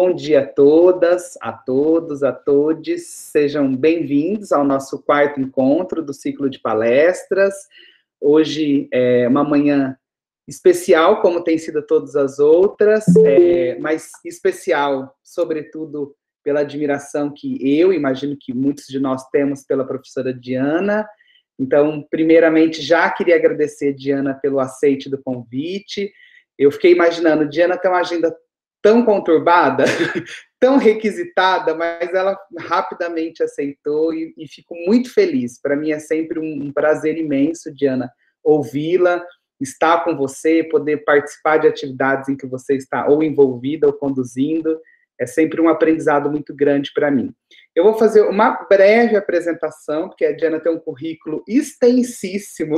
Bom dia a todas, a todos, a todes. Sejam bem-vindos ao nosso quarto encontro do ciclo de palestras. Hoje é uma manhã especial, como tem sido todas as outras, mas especial, sobretudo, pela admiração que eu imagino que muitos de nós temos pela professora Diana. Então, primeiramente, já queria agradecer, Diana, pelo aceite do convite. Eu fiquei imaginando, Diana tem uma agenda tão conturbada, tão requisitada, mas ela rapidamente aceitou e fico muito feliz. Para mim é sempre um prazer imenso, Diana, ouvi-la, estar com você, poder participar de atividades em que você está ou envolvida ou conduzindo. É sempre um aprendizado muito grande para mim. Eu vou fazer uma breve apresentação, porque a Diana tem um currículo extensíssimo,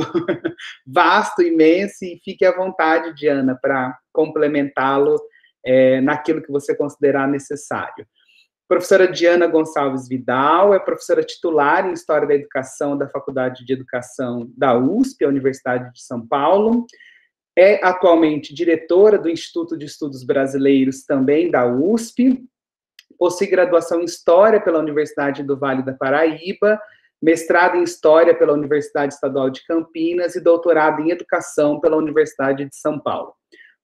vasto, imenso, e fique à vontade, Diana, para complementá-lo naquilo que você considerar necessário. Professora Diana Gonçalves Vidal é professora titular em História da Educação da Faculdade de Educação da USP, a Universidade de São Paulo. É atualmente diretora do Instituto de Estudos Brasileiros, também da USP. Possui graduação em História pela Universidade do Vale da Paraíba, mestrado em História pela Universidade Estadual de Campinas e doutorado em Educação pela Universidade de São Paulo.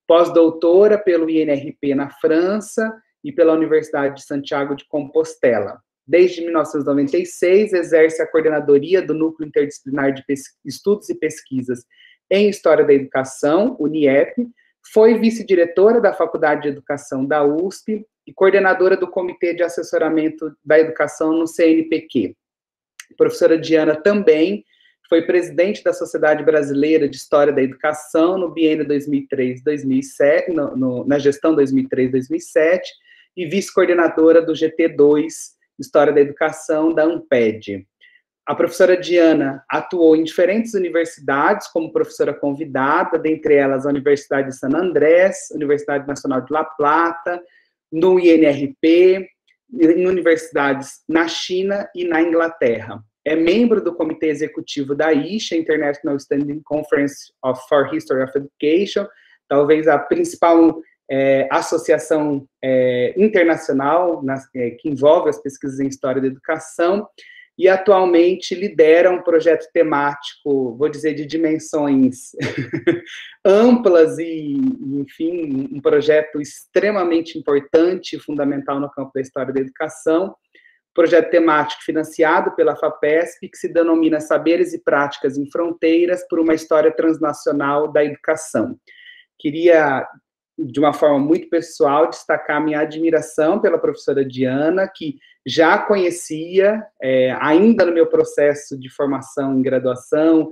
Pós-doutora pelo INRP na França e pela Universidade de Santiago de Compostela. Desde 1996, exerce a coordenadoria do Núcleo Interdisciplinar de Estudos e Pesquisas em História da Educação, UNIEP, foi vice-diretora da Faculdade de Educação da USP e coordenadora do Comitê de Assessoramento da Educação no CNPq. A professora Diana também foi presidente da Sociedade Brasileira de História da Educação no biênio 2003-2007, na gestão 2003-2007, e vice-coordenadora do GT2, História da Educação, da ANPED. A professora Diana atuou em diferentes universidades como professora convidada, dentre elas a Universidade de San Andrés, Universidade Nacional de La Plata, no INRP, em universidades na China e na Inglaterra. É membro do comitê executivo da ISHA, International Standing Conference for History of Education, talvez a principal associação internacional que envolve as pesquisas em história da educação, e atualmente lidera um projeto temático, vou dizer, de dimensões amplas e, enfim, um projeto extremamente importante e fundamental no campo da história da educação, projeto temático financiado pela FAPESP, que se denomina Saberes e Práticas em Fronteiras por uma História Transnacional da Educação. Queria, de uma forma muito pessoal, destacar minha admiração pela professora Diana, que já conhecia, ainda no meu processo de formação em graduação,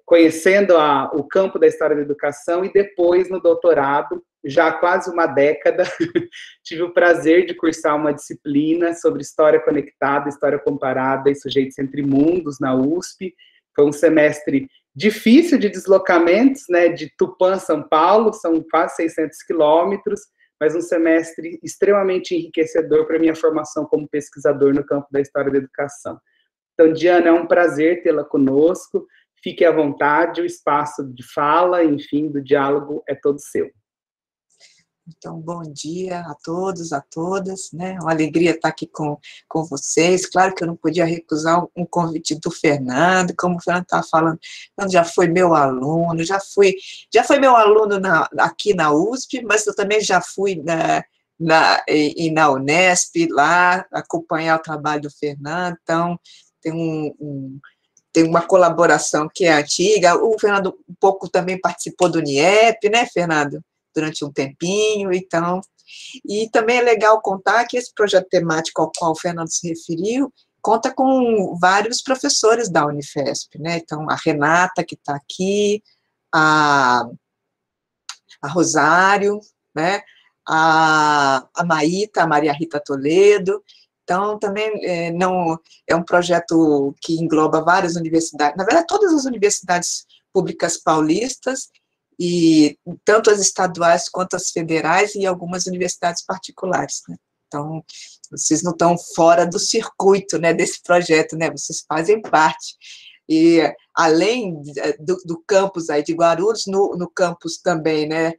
conhecendo o campo da história da educação, e depois, no doutorado, já há quase uma década, tive o prazer de cursar uma disciplina sobre história conectada, história comparada e sujeitos entre mundos na USP. Foi um semestre difícil de deslocamentos, né, de Tupã, São Paulo, são quase 600 quilômetros, mas um semestre extremamente enriquecedor para a minha formação como pesquisador no campo da história da educação. Então, Diana, é um prazer tê-la conosco, fique à vontade, o espaço de fala, enfim, do diálogo é todo seu. Então, bom dia a todos, a todas, né? Uma alegria estar aqui com vocês. Claro que eu não podia recusar um convite do Fernando, como o Fernando estava falando, já foi meu aluno, já foi meu aluno aqui na USP, mas eu também já fui na Unesp, lá, acompanhar o trabalho do Fernando, então tem uma colaboração que é antiga. O Fernando um pouco também participou do UNIEP, né, Fernando? Durante um tempinho, então, e também é legal contar que esse projeto temático ao qual o Fernando se referiu, conta com vários professores da Unifesp, né, então a Renata, que está aqui, a Rosário, né, a Maíta, a Maria Rita Toledo, então também não é um projeto que engloba várias universidades, na verdade todas as universidades públicas paulistas, e tanto as estaduais quanto as federais e algumas universidades particulares, né? Então, vocês não estão fora do circuito, né, desse projeto, né, vocês fazem parte. E, além do campus aí de Guarulhos, no campus também, né,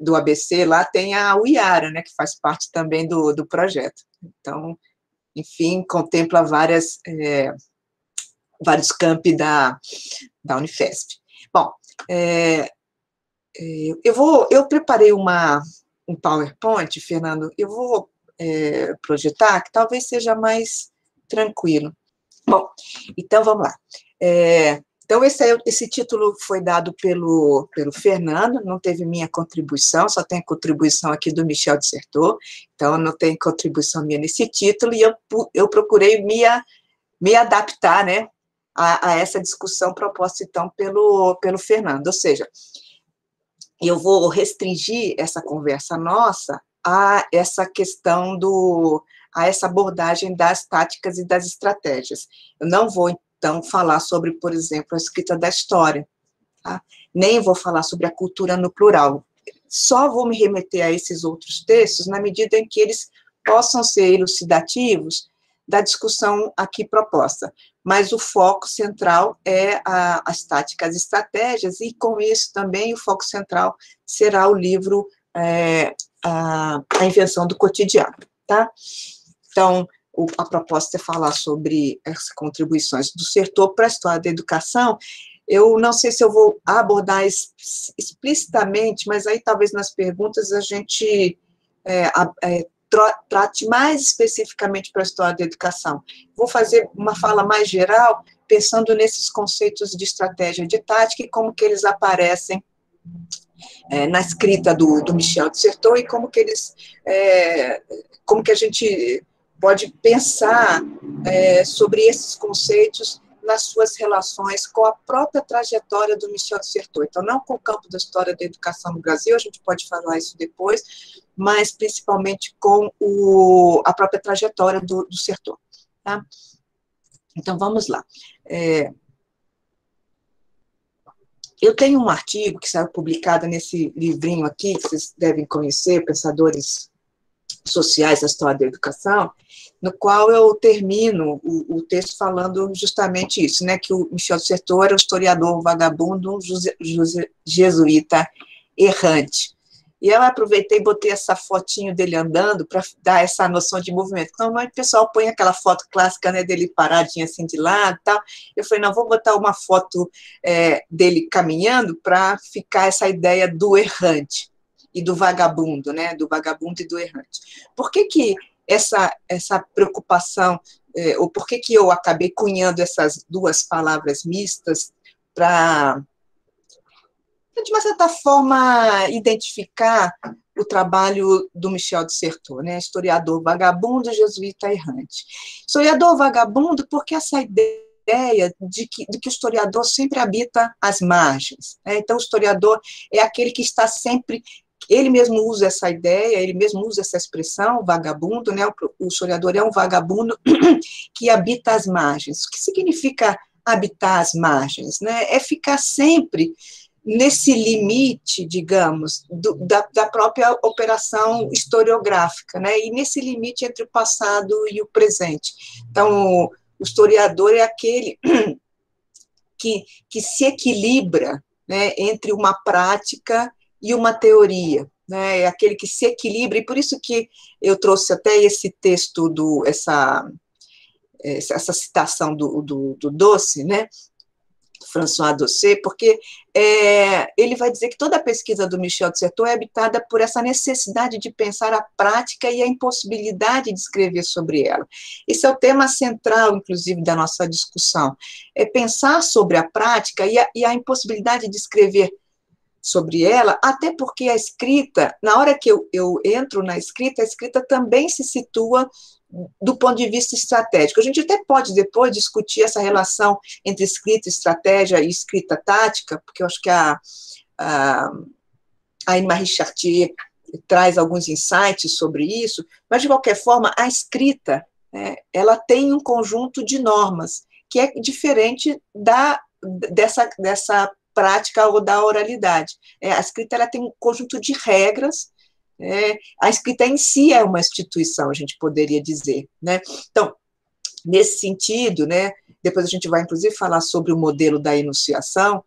do ABC, lá tem a UiARA, né, que faz parte também do projeto. Então, enfim, contempla vários campi da Unifesp. Bom, eu preparei um PowerPoint, Fernando, eu vou projetar, que talvez seja mais tranquilo. Bom, então vamos lá. Então, esse título foi dado pelo Fernando, não teve minha contribuição, só tem contribuição aqui do Michel Dissertor, então não tem contribuição minha nesse título, e eu procurei me adaptar, né, a essa discussão proposta, então, pelo Fernando, ou seja, eu vou restringir essa conversa nossa a essa questão a essa abordagem das táticas e das estratégias. Eu não vou, então, falar sobre, por exemplo, a escrita da história, tá? Nem vou falar sobre a cultura no plural, só vou me remeter a esses outros textos na medida em que eles possam ser elucidativos da discussão aqui proposta, mas o foco central é as táticas e estratégias, e com isso também o foco central será o livro A Invenção do Cotidiano, tá? Então, a proposta é falar sobre as contribuições do Certeau para a história da educação. Eu não sei se eu vou abordar explicitamente, mas aí talvez nas perguntas a gente trate mais especificamente para a história da educação. Vou fazer uma fala mais geral, pensando nesses conceitos de estratégia e de tática e como que eles aparecem na escrita do Michel Dissertor e como que a gente pode pensar sobre esses conceitos nas suas relações com a própria trajetória do Michel Dissertor. Então, não com o campo da história da educação no Brasil, a gente pode falar isso depois, mas principalmente com a própria trajetória do Dissertor. Tá? Então, vamos lá. Eu tenho um artigo que saiu publicado nesse livrinho aqui, que vocês devem conhecer, Pensadores Sociais da História da Educação, no qual eu termino o texto falando justamente isso, né, que o Michel Dissertor era um historiador vagabundo, um jesuíta errante. E eu aproveitei e botei essa fotinho dele andando para dar essa noção de movimento. Normalmente o pessoal põe aquela foto clássica, né, dele paradinho assim de lado e tal. Eu falei, não, vou botar uma foto dele caminhando para ficar essa ideia do errante e do vagabundo, né, do vagabundo e do errante. Por que essa preocupação, ou por que eu acabei cunhando essas duas palavras mistas para, de uma certa forma, identificar o trabalho do Michel Dissertor, né? Historiador vagabundo, jesuíta errante. Historiador vagabundo porque essa ideia de que o historiador sempre habita as margens, né? Então, o historiador é aquele que está sempre... Ele mesmo usa essa ideia, ele mesmo usa essa expressão, vagabundo, né? O historiador é um vagabundo que habita as margens. O que significa habitar as margens, né? É ficar sempre nesse limite, digamos, da própria operação historiográfica, né? E nesse limite entre o passado e o presente. Então, o historiador é aquele que se equilibra, né, entre uma prática e uma teoria, né? É aquele que se equilibra, e por isso que eu trouxe até esse texto, essa citação do Doce, né? François Doce, porque ele vai dizer que toda a pesquisa do Michel Dissertor é habitada por essa necessidade de pensar a prática e a impossibilidade de escrever sobre ela. Esse é o tema central, inclusive, da nossa discussão, é pensar sobre a prática e a impossibilidade de escrever sobre ela, até porque a escrita, na hora que eu entro na escrita, a escrita também se situa do ponto de vista estratégico. A gente até pode depois discutir essa relação entre escrita, estratégia e escrita tática, porque eu acho que a Anne-Marie Chartier traz alguns insights sobre isso, mas, de qualquer forma, a escrita, né, ela tem um conjunto de normas, que é diferente dessa prática ou da oralidade. A escrita ela tem um conjunto de regras. A escrita em si é uma instituição, a gente poderia dizer, né? Então, nesse sentido, né, depois a gente vai, inclusive, falar sobre o modelo da enunciação,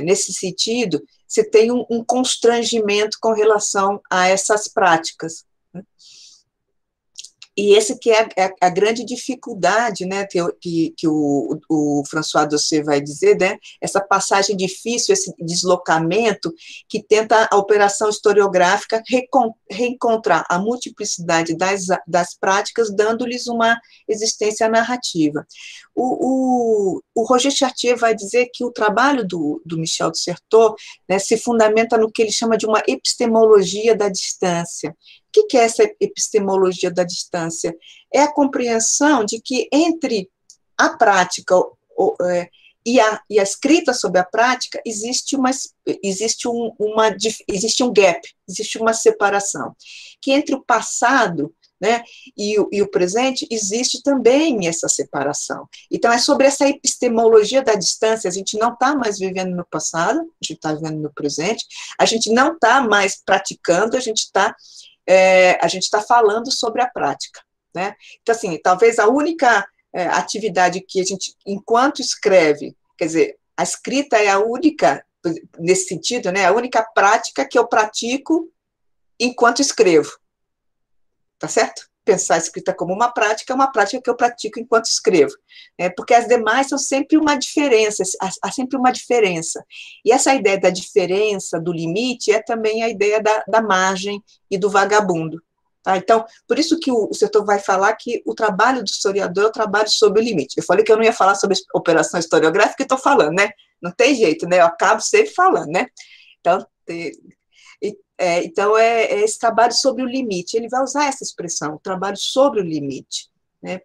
nesse sentido, você tem um constrangimento com relação a essas práticas, né? E esse que é a grande dificuldade, né, que o François Doucet vai dizer, né, essa passagem difícil, esse deslocamento que tenta a operação historiográfica reencontrar a multiplicidade das práticas, dando-lhes uma existência narrativa. O Roger Chartier vai dizer que o trabalho do Michel de Certeau, né, se fundamenta no que ele chama de uma epistemologia da distância. O que é essa epistemologia da distância? É a compreensão de que entre a prática e a escrita sobre a prática existe um gap, existe uma separação. Que entre o passado, né, e o presente existe também essa separação. Então, é sobre essa epistemologia da distância. A gente não está mais vivendo no passado, a gente está vivendo no presente, a gente não está mais praticando, a gente está falando sobre a prática, né? Então, assim, talvez a única atividade que a gente, enquanto escreve, quer dizer, a escrita é a única, nesse sentido, né, a única prática que eu pratico enquanto escrevo, tá certo? Pensar a escrita como uma prática é uma prática que eu pratico enquanto escrevo, porque as demais são sempre uma diferença, há sempre uma diferença. E essa ideia da diferença, do limite, é também a ideia da margem e do vagabundo. Tá? Então, por isso que o Certeau vai falar que o trabalho do historiador é o trabalho sobre o limite. Eu falei que eu não ia falar sobre operação historiográfica, e estou falando, né? Não tem jeito, né? Eu acabo sempre falando, né? Então, é esse trabalho sobre o limite. Ele vai usar essa expressão, o trabalho sobre o limite, né?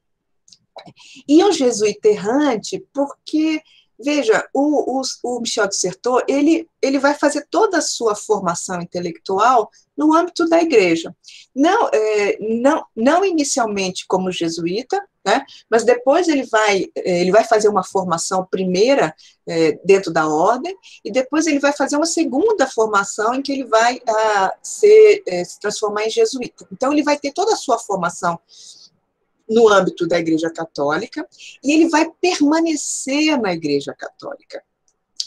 E o jesuíta errante, porque, veja, o Michel de Certeau, ele vai fazer toda a sua formação intelectual no âmbito da igreja. Não inicialmente como jesuíta, né, mas depois ele vai fazer uma formação primeira dentro da ordem, e depois ele vai fazer uma segunda formação em que ele vai se transformar em jesuíta. Então, ele vai ter toda a sua formação no âmbito da Igreja Católica, e ele vai permanecer na Igreja Católica.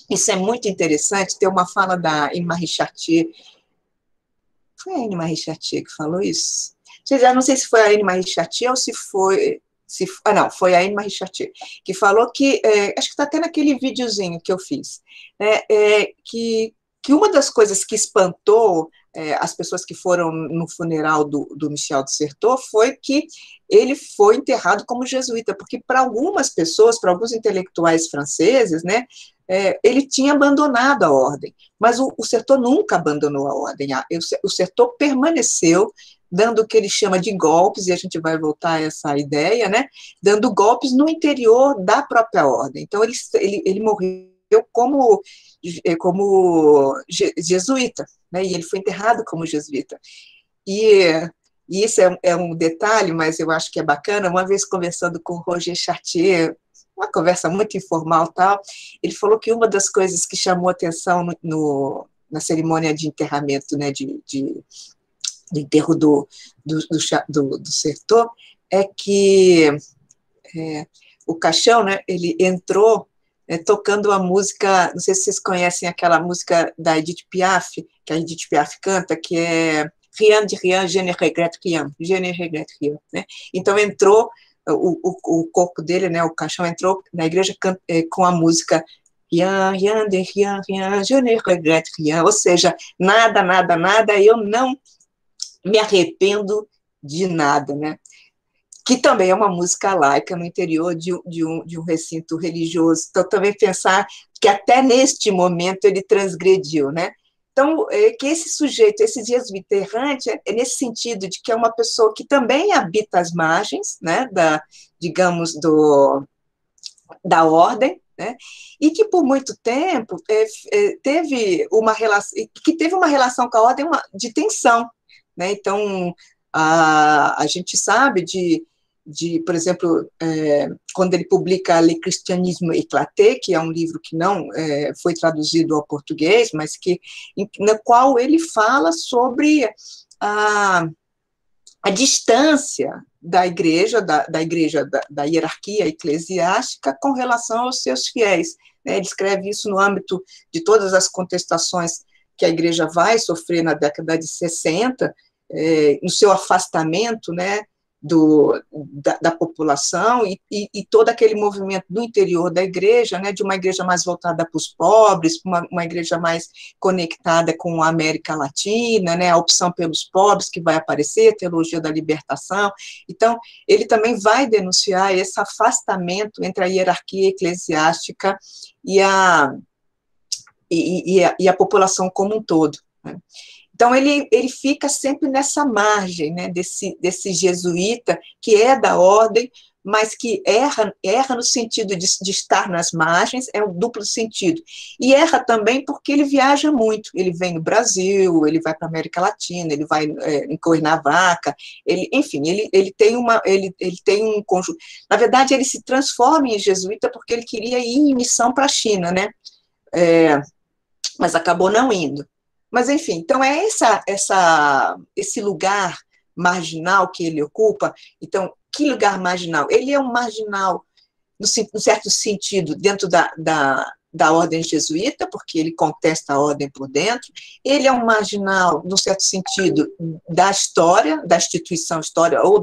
Isso é muito interessante, tem uma fala da Anne-Marie Chartier. Foi a Anne-Marie Chartier que falou isso? Eu não sei se foi a Anne-Marie Chartier ou se foi... não, foi a Anne-Marie Chartier, que falou que, acho que está até naquele videozinho que eu fiz, né, que uma das coisas que espantou as pessoas que foram no funeral do Michel de Certeau foi que ele foi enterrado como jesuíta, porque para algumas pessoas, para alguns intelectuais franceses, né, ele tinha abandonado a ordem, mas o Certeau nunca abandonou a ordem. O Certeau permaneceu dando o que ele chama de golpes, e a gente vai voltar a essa ideia, né, dando golpes no interior da própria ordem. Então, ele morreu como jesuíta, né, e ele foi enterrado como jesuíta. E isso é um detalhe, mas eu acho que é bacana. Uma vez conversando com o Roger Chartier, uma conversa muito informal, tal, ele falou que uma das coisas que chamou atenção na cerimônia de enterramento, né, de enterro do Certeau, é que o caixão, né, ele entrou tocando a música, não sei se vocês conhecem aquela música da Edith Piaf, que a Edith Piaf canta, que é Rien de rien, je ne regrette rien, je ne regrette rien, né? Então entrou o corpo dele, né, o caixão entrou na igreja com a música Rien, rien de rien, rien, je ne regrette rien, ou seja, nada, nada, nada, eu não me arrependo de nada, né? Que também é uma música laica no interior de um recinto religioso. Então, também pensar que até neste momento ele transgrediu, né? Então, que esse sujeito, esse jesuíta errante, é nesse sentido de que é uma pessoa que também habita as margens, né, digamos, da ordem, né, e que por muito tempo teve uma relação com a ordem de tensão, né? Então, a gente sabe por exemplo, quando ele publica Le Christianisme éclaté, que é um livro que não foi traduzido ao português, mas no qual ele fala sobre a distância da igreja, da hierarquia eclesiástica com relação aos seus fiéis. Né? Ele escreve isso no âmbito de todas as contestações que a igreja vai sofrer na década de 60, no seu afastamento, né, da população e todo aquele movimento do interior da igreja, né, de uma igreja mais voltada para os pobres, uma igreja mais conectada com a América Latina, né, a opção pelos pobres que vai aparecer, a teologia da libertação. Então, ele também vai denunciar esse afastamento entre a hierarquia eclesiástica e a população como um todo. Né? Então, ele fica sempre nessa margem, né, desse jesuíta, que é da ordem, mas que erra no sentido de estar nas margens, é um duplo sentido. E erra também porque ele viaja muito, ele vem no Brasil, ele vai para a América Latina, ele vai em Cuernavaca, enfim, ele tem um conjunto. Na verdade, ele se transforma em jesuíta porque ele queria ir em missão para a China, né? Mas acabou não indo. Mas, enfim, então é esse lugar marginal que ele ocupa. Então, que lugar marginal? Ele é um marginal, no certo sentido, dentro da ordem jesuíta, porque ele contesta a ordem por dentro. Ele é um marginal, no certo sentido, da história, da instituição história, ou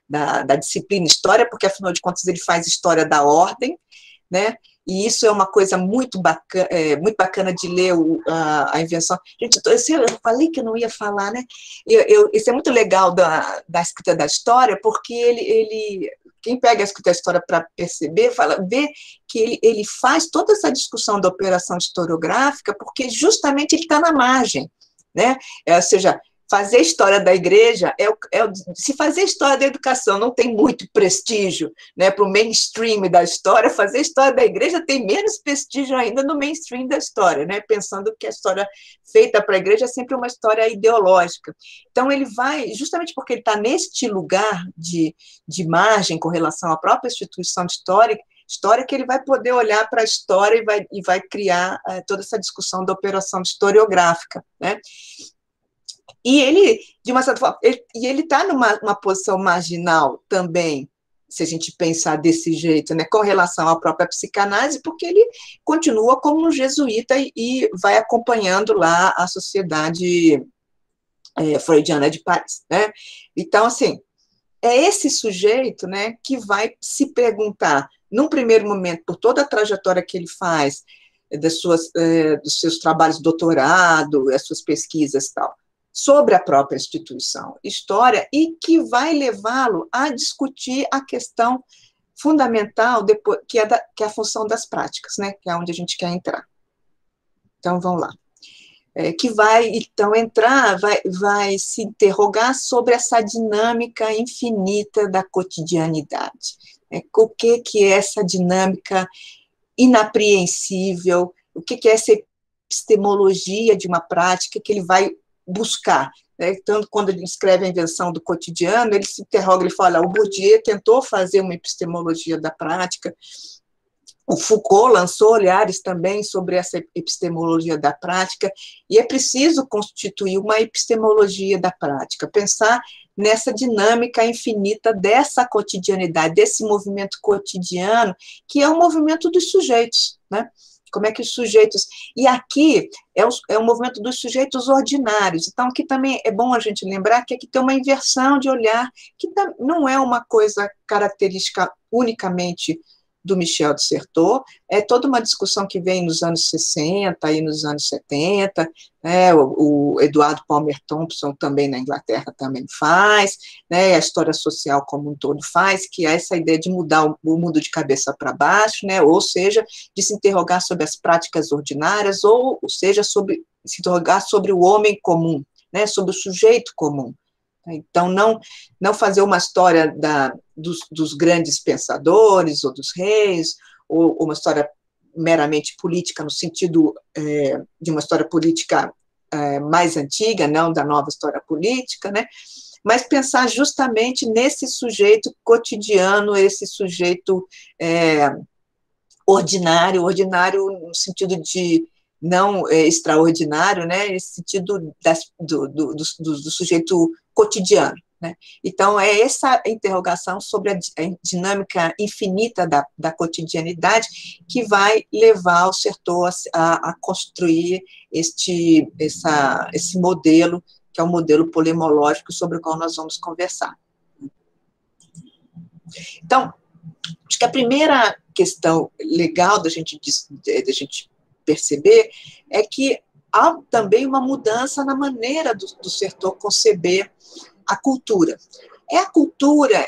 da disciplina história, porque, afinal de contas, ele faz história da ordem, né? E isso é uma coisa muito bacana de ler a invenção. Gente, eu falei que eu não ia falar, né? Isso é muito legal da escrita da história, porque quem pega a escrita da história para perceber, vê que ele faz toda essa discussão da operação historiográfica, porque justamente ele está na margem, né? Ou seja, fazer história da igreja, se fazer história da educação não tem muito prestígio, né, para o mainstream da história, fazer história da igreja tem menos prestígio ainda no mainstream da história, né, pensando que a história feita para a igreja é sempre uma história ideológica. Então, ele vai, justamente porque ele está neste lugar de margem com relação à própria instituição história que ele vai poder olhar para a história e vai criar toda essa discussão da operação historiográfica, né? E ele, de uma certa forma, ele está numa posição marginal também, se a gente pensar desse jeito, né, com relação à própria psicanálise, porque ele continua como um jesuíta e vai acompanhando lá a sociedade freudiana de Paris, né? Então, assim, é esse sujeito, né, que vai se perguntar, num primeiro momento, por toda a trajetória que ele faz, dos seus trabalhos de doutorado, as suas pesquisas e tal, sobre a própria instituição história, e que vai levá-lo a discutir a questão fundamental, depois, que é a função das práticas, né, que é onde a gente quer entrar. Então, vamos lá. Que vai, então, vai se interrogar sobre essa dinâmica infinita da cotidianidade. O que é essa dinâmica inapreensível, o que é essa epistemologia de uma prática que ele vai buscar, né? Tanto quando ele escreve a invenção do cotidiano, ele se interroga, ele fala, o Bourdieu tentou fazer uma epistemologia da prática, o Foucault lançou olhares também sobre essa epistemologia da prática, e é preciso constituir uma epistemologia da prática, pensar nessa dinâmica infinita dessa cotidianidade, desse movimento cotidiano, que é um movimento dos sujeitos, né? Como é que os sujeitos... E aqui é o movimento dos sujeitos ordinários. Então, aqui também é bom a gente lembrar que aqui tem uma inversão de olhar, que não é uma coisa característica unicamente do Michel de Certeau, é toda uma discussão que vem nos anos 60 e nos anos 70, né, o Eduardo Palmer Thompson também na Inglaterra também faz, né, a história social como um todo faz, que é essa ideia de mudar o mundo de cabeça para baixo, né, ou seja, de se interrogar sobre as práticas ordinárias, ou seja, se interrogar sobre o homem comum, né, sobre o sujeito comum. Então, não fazer uma história dos grandes pensadores ou dos reis, ou uma história meramente política, no sentido de uma história política mais antiga, não da nova história política, né? Mas pensar justamente nesse sujeito cotidiano, esse sujeito ordinário no sentido de não extraordinário, né? Esse sentido do sujeito cotidiano, né? Então, é essa interrogação sobre a dinâmica infinita da cotidianidade que vai levar o setor a construir esse modelo, que é o modelo polemológico sobre o qual nós vamos conversar. Então, acho que a primeira questão legal da gente perceber é que há também uma mudança na maneira do setor conceber a cultura. A cultura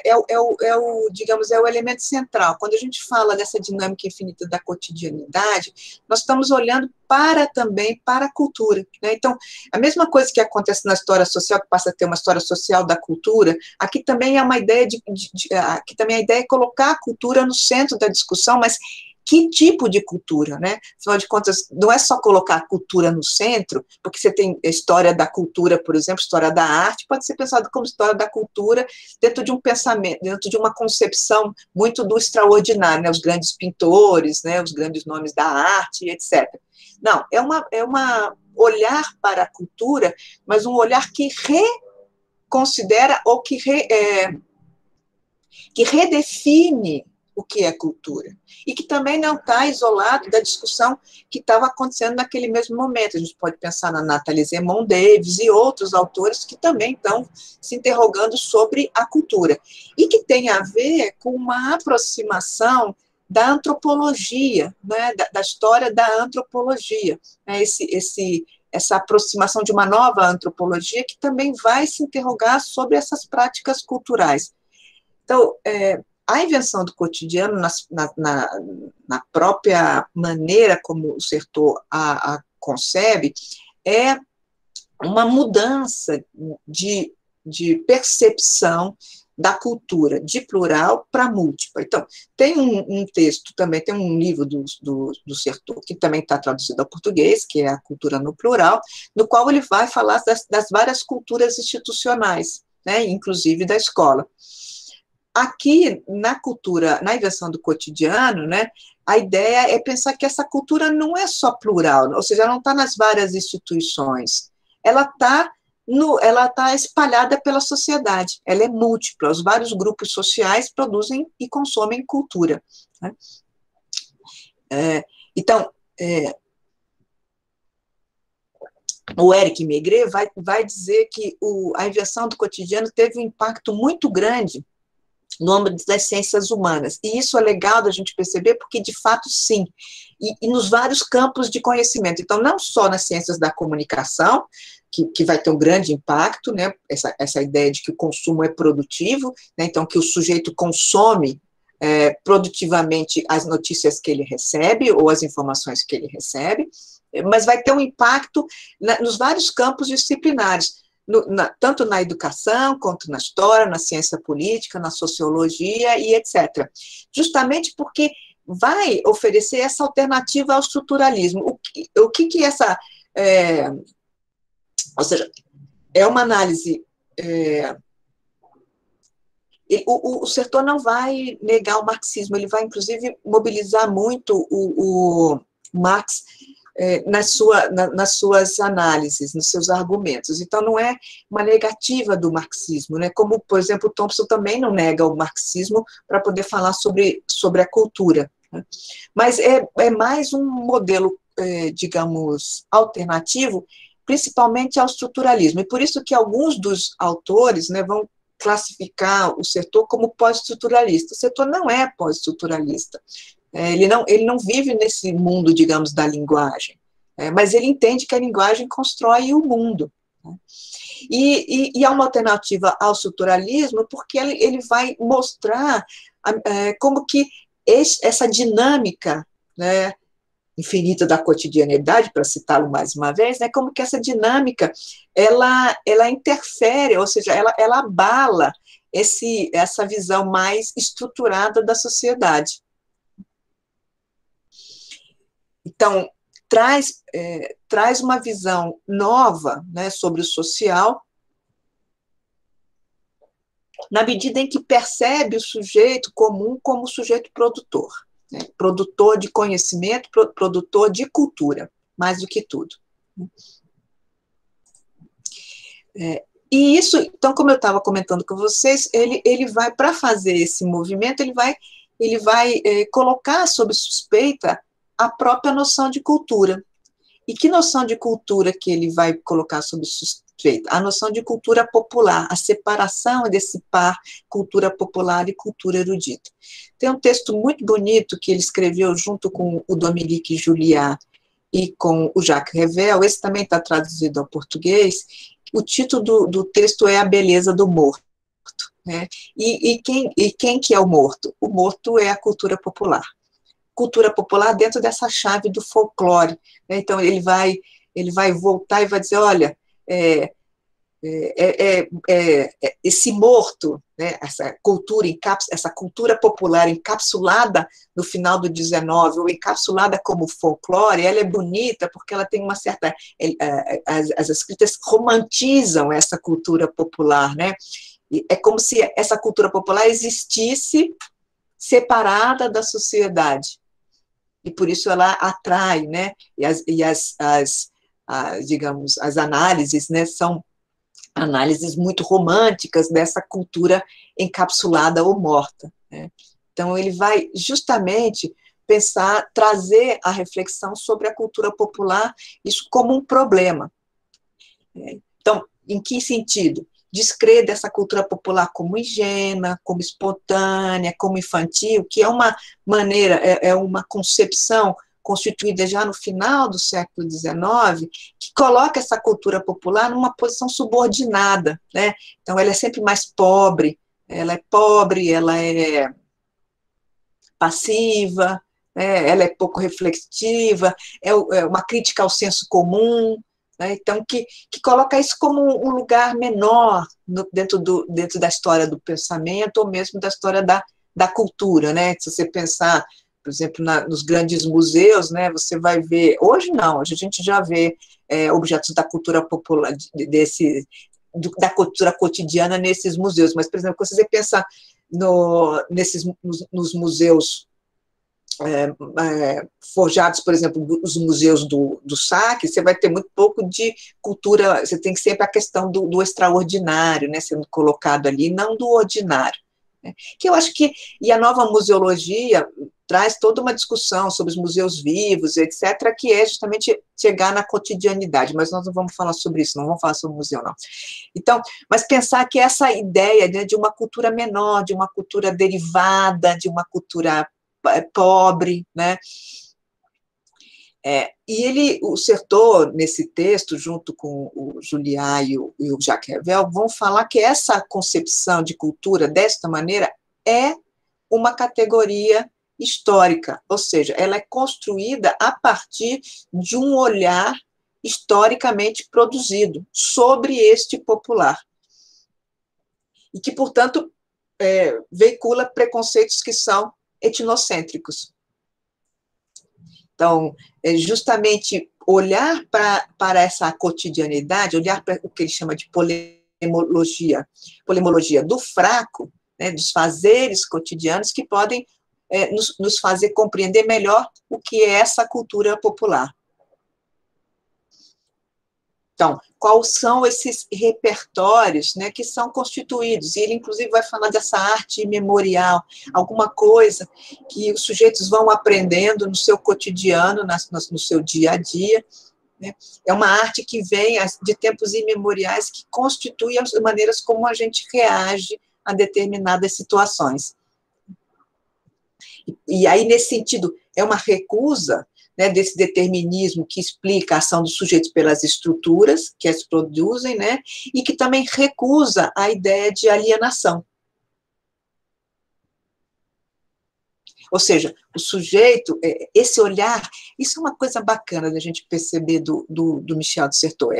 digamos, é o elemento central. Quando a gente fala dessa dinâmica infinita da cotidianidade, nós estamos olhando também para a cultura, né? Então, a mesma coisa que acontece na história social, que passa a ter uma história social da cultura, aqui também é uma ideia aqui também a ideia é colocar a cultura no centro da discussão, mas que tipo de cultura, né? Afinal de contas, não é só colocar a cultura no centro, porque você tem a história da cultura, por exemplo, história da arte, pode ser pensado como história da cultura dentro de um pensamento, dentro de uma concepção muito do extraordinário, né? Os grandes pintores, né? Os grandes nomes da arte, etc. Não, é uma olhar para a cultura, mas um olhar que reconsidera ou que redefine o que é cultura, e que também não está isolado da discussão que estava acontecendo naquele mesmo momento. A gente pode pensar na Nathalie Zemon Davis e outros autores que também estão se interrogando sobre a cultura, e que tem a ver com uma aproximação da antropologia, né, da história da antropologia, né, essa aproximação de uma nova antropologia que também vai se interrogar sobre essas práticas culturais. Então, a invenção do cotidiano, na própria maneira como o setor a concebe, é uma mudança de percepção da cultura, de plural para múltipla. Então, tem um texto, também tem um livro do Sertor, que também está traduzido ao português, que é A Cultura no Plural, no qual ele vai falar das várias culturas institucionais, né, inclusive da escola. Aqui, na invenção do cotidiano, né, a ideia é pensar que essa cultura não é só plural, ou seja, ela não está nas várias instituições, ela está espalhada pela sociedade, ela é múltipla, os vários grupos sociais produzem e consomem cultura, né? Então, o Éric Maigret vai dizer que a invenção do cotidiano teve um impacto muito grande no âmbito das ciências humanas, e isso é legal da gente perceber, porque, de fato, sim, e nos vários campos de conhecimento. Então, não só nas ciências da comunicação, que vai ter um grande impacto, né, essa ideia de que o consumo é produtivo, né, então, que o sujeito consome produtivamente as notícias que ele recebe, ou as informações que ele recebe, mas vai ter um impacto nos vários campos disciplinares, tanto na educação, quanto na história, na ciência política, na sociologia e etc. Justamente porque vai oferecer essa alternativa ao estruturalismo. O que essa... ou seja, é uma análise... O Sertor não vai negar o marxismo, ele vai, inclusive, mobilizar muito o Marx nas suas análises, nos seus argumentos. Então, não é uma negativa do marxismo, né? Como, por exemplo, o Thompson também não nega o marxismo para poder falar sobre a cultura, né? Mas é mais um modelo, digamos, alternativo, principalmente ao estruturalismo. E por isso que alguns dos autores, né, vão classificar o setor como pós-estruturalista. O setor não é pós-estruturalista. Ele não vive nesse mundo, digamos, da linguagem, mas ele entende que a linguagem constrói o mundo, né? E há uma alternativa ao estruturalismo, porque ele vai mostrar como que essa dinâmica, né, infinita da cotidianidade, para citá-lo mais uma vez, né, como que essa dinâmica, ela interfere, ou seja, ela abala essa visão mais estruturada da sociedade. Então, traz uma visão nova, né, sobre o social, na medida em que percebe o sujeito comum como sujeito produtor, né, produtor de conhecimento, produtor de cultura, mais do que tudo. E isso, então, como eu estava comentando com vocês, ele vai, para fazer esse movimento, ele vai colocar sob suspeita a própria noção de cultura. E que noção de cultura que ele vai colocar sob suspeita? A noção de cultura popular, a separação desse par cultura popular e cultura erudita. Tem um texto muito bonito que ele escreveu junto com o Dominique Julliard e com o Jacques Revel, esse também está traduzido ao português. O título do texto é A Beleza do Morto. Né? E quem que é o morto? O morto é a cultura popular. Cultura popular dentro dessa chave do folclore. Né? Então, ele vai voltar e vai dizer, olha, esse morto, né, essa cultura popular encapsulada no final do 19, ou encapsulada como folclore, ela é bonita porque ela tem uma certa... as escritas romantizam essa cultura popular, né? E é como se essa cultura popular existisse separada da sociedade. E por isso ela atrai, né? Digamos, as análises, né, são análises muito românticas dessa cultura encapsulada ou morta. Né? Então, ele vai justamente trazer a reflexão sobre a cultura popular, isso como um problema. Então, em que sentido? Descrer dessa cultura popular como ingênua, como espontânea, como infantil, que é uma maneira, é uma concepção constituída já no final do século XIX, que coloca essa cultura popular numa posição subordinada, né? Então, ela é sempre mais pobre, ela é passiva, né? Ela é pouco reflexiva, é uma crítica ao senso comum, né? Então, que coloca isso como um lugar menor dentro da história do pensamento, ou mesmo da história da cultura, né? Se você pensar, por exemplo, nos grandes museus, né, você vai ver, hoje não, hoje a gente já vê objetos da cultura popular, da cultura cotidiana nesses museus, mas, por exemplo, quando você pensa nos museus forjados, por exemplo, os museus do Saque, você vai ter muito pouco de cultura, você tem sempre a questão do extraordinário, né, sendo colocado ali, não do ordinário. Né, que eu acho que, e a nova museologia traz toda uma discussão sobre os museus vivos, etc., que é justamente chegar na cotidianidade, mas nós não vamos falar sobre isso, não vamos falar sobre o museu, não. Então, mas pensar que essa ideia, né, de uma cultura menor, de uma cultura derivada, de uma cultura pobre, né? E o Certeau, nesse texto, junto com o Julliard e o Jacques Revel, vão falar que essa concepção de cultura, desta maneira, é uma categoria histórica, ou seja, ela é construída a partir de um olhar historicamente produzido sobre este popular. E que, portanto, veicula preconceitos que são etnocêntricos. Então, justamente olhar para essa cotidianidade, olhar para o que ele chama de polemologia do fraco, né, dos fazeres cotidianos que podem nos fazer compreender melhor o que é essa cultura popular. Então, quais são esses repertórios, né, que são constituídos? E ele, inclusive, vai falar dessa arte memorial, alguma coisa que os sujeitos vão aprendendo no seu cotidiano, no seu dia a dia. Né? É uma arte que vem de tempos imemoriais, que constitui as maneiras como a gente reage a determinadas situações. E aí, nesse sentido, é uma recusa, né, desse determinismo que explica a ação dos sujeitos pelas estruturas que as produzem, né, e que também recusa a ideia de alienação. Ou seja, o sujeito, esse olhar, isso é uma coisa bacana da gente perceber do Michel de Certeau.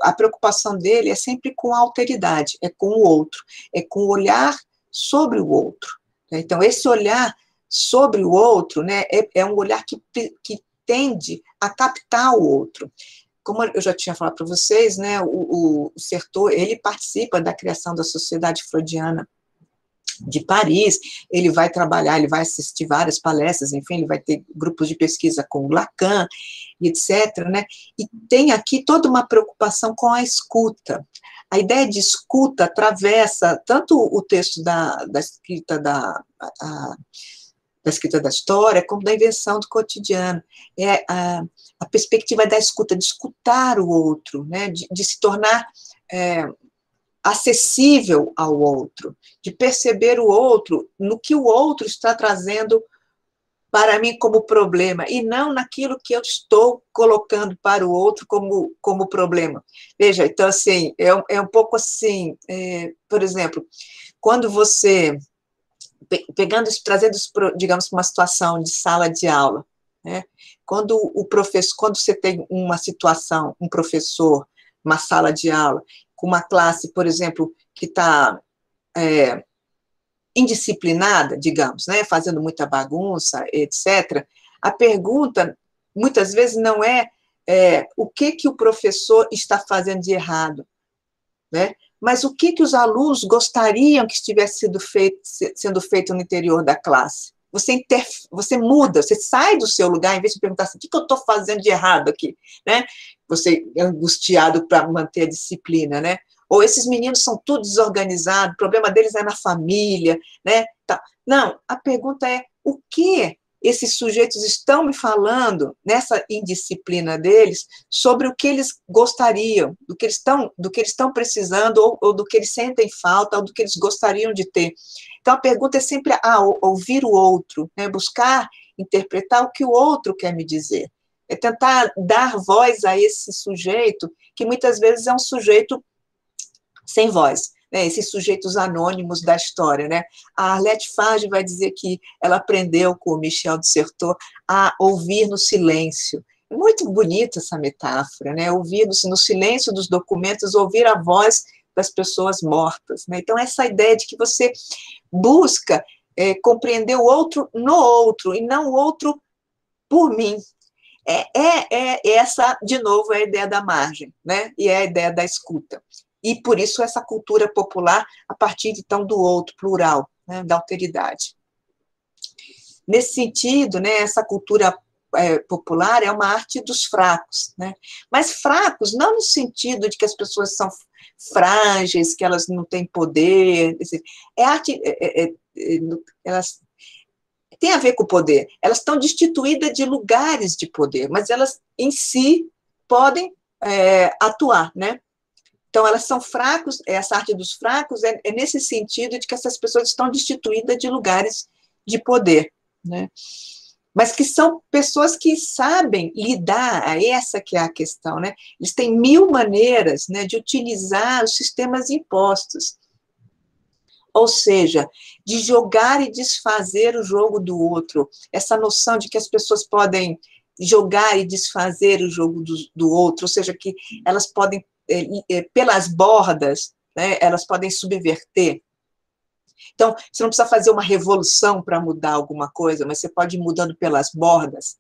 A preocupação dele é sempre com a alteridade, é com o outro, é com o olhar sobre o outro. Então, esse olhar sobre o outro, né, é um olhar que tende a captar o outro. Como eu já tinha falado para vocês, né, o Certeau, ele participa da criação da Sociedade Freudiana de Paris, ele vai trabalhar, ele vai assistir várias palestras, enfim, ele vai ter grupos de pesquisa com o Lacan, etc., né? E tem aqui toda uma preocupação com a escuta. A ideia de escuta atravessa tanto o texto da escrita da escrita da história, como da invenção do cotidiano. É a perspectiva da escuta, de escutar o outro, né? De se tornar acessível ao outro, de perceber o outro no que o outro está trazendo para mim como problema, e não naquilo que eu estou colocando para o outro como problema. Veja, então, assim, é um pouco assim, por exemplo, quando você, trazendo isso, digamos, para uma situação de sala de aula, né? Quando você tem uma situação, um professor, uma sala de aula, com uma classe, por exemplo, que está indisciplinada, digamos, né, fazendo muita bagunça, etc., a pergunta, muitas vezes, não é o que o professor está fazendo de errado, né, mas o que os alunos gostariam que estivesse sendo feito no interior da classe. Você muda, você sai do seu lugar, em vez de perguntar assim, o que eu estou fazendo de errado aqui, né? Você é angustiado para manter a disciplina, né? Ou esses meninos são tudo desorganizados, o problema deles é na família, né? Não, a pergunta é, o que esses sujeitos estão me falando, nessa indisciplina deles, sobre o que eles gostariam, do que eles estão precisando, ou do que eles sentem falta, ou do que eles gostariam de ter. Então, a pergunta é sempre ouvir o outro, né? Buscar interpretar o que o outro quer me dizer. É tentar dar voz a esse sujeito, que muitas vezes é um sujeito sem voz, né? Esses sujeitos anônimos da história, né? A Arlette Farge vai dizer que ela aprendeu com o Michel Dissertot a ouvir no silêncio. É muito bonita essa metáfora, né? Ouvir no silêncio dos documentos, ouvir a voz das pessoas mortas, né? Então, essa ideia de que você busca compreender o outro no outro, e não o outro por mim. Essa, de novo, é a ideia da margem, né? E é a ideia da escuta. E, por isso, essa cultura popular, a partir, então, do outro, plural, né? Da alteridade. Nesse sentido, né, essa cultura popular é uma arte dos fracos, né? Mas fracos não no sentido de que as pessoas são frágeis, que elas não têm poder, elas têm a ver com o poder, elas estão destituídas de lugares de poder, mas elas em si podem atuar, né? Então, elas são fracos, essa arte dos fracos é nesse sentido de que essas pessoas estão destituídas de lugares de poder, né? Mas que são pessoas que sabem lidar, essa que é a questão, né? Eles têm 1000 maneiras, né, de utilizar os sistemas impostos, ou seja, de jogar e desfazer o jogo do outro, essa noção de que as pessoas podem jogar e desfazer o jogo do outro, ou seja, que elas podem, pelas bordas, né, elas podem subverter. Então, você não precisa fazer uma revolução para mudar alguma coisa, mas você pode ir mudando pelas bordas.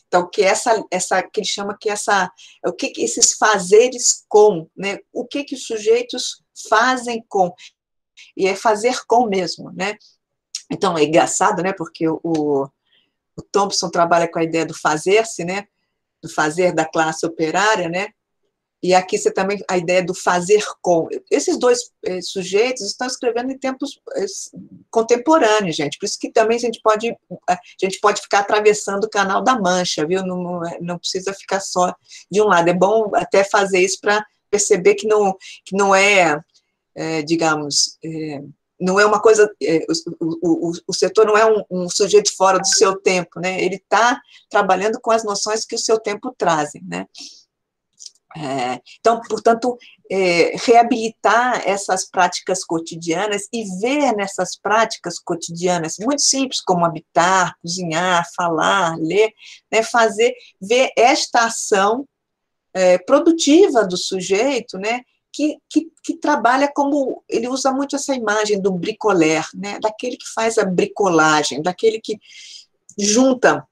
Então, que que ele chama que o que esses fazeres com, né? O que os sujeitos fazem com, e é fazer com mesmo, né? Então, é engraçado, né? Porque o Thompson trabalha com a ideia do fazer-se, né? Do fazer da classe operária, né? E aqui você também, a ideia do fazer com. Esses dois sujeitos estão escrevendo em tempos contemporâneos, gente. Por isso que também a gente pode ficar atravessando o Canal da Mancha, viu? Não precisa ficar só de um lado. É bom até fazer isso para perceber que não é, digamos, não é uma coisa. O setor não é um sujeito fora do seu tempo, né? Ele está trabalhando com as noções que o seu tempo trazem, né? Então, portanto, reabilitar essas práticas cotidianas e ver nessas práticas cotidianas, muito simples, como habitar, cozinhar, falar, ler, né, ver esta ação produtiva do sujeito, né, que trabalha como, ele usa muito essa imagem do bricoleur, né, daquele que faz a bricolagem, daquele que junta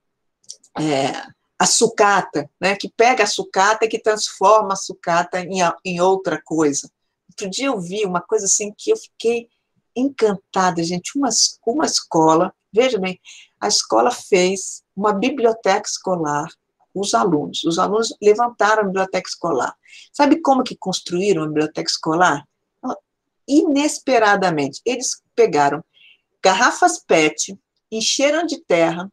a sucata, né, que pega a sucata e que transforma a sucata em outra coisa. Outro dia eu vi uma coisa assim que eu fiquei encantada, gente, uma escola, veja bem, a escola fez uma biblioteca escolar, os alunos levantaram a biblioteca escolar. Sabe como que construíram a biblioteca escolar? Inesperadamente, eles pegaram garrafas PET, encheram de terra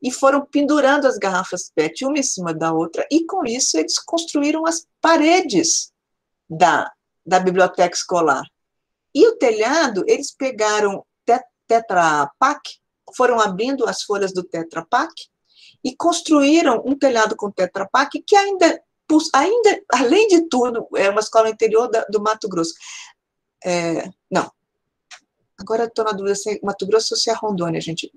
e foram pendurando as garrafas PET uma em cima da outra, e com isso eles construíram as paredes da biblioteca escolar. E o telhado, eles pegaram Tetra Pak, foram abrindo as folhas do Tetra Pak e construíram um telhado com Tetra Pak que ainda, além de tudo, é uma escola interior do Mato Grosso. Não, agora estou na dúvida se é Mato Grosso ou se é Rondônia, gente.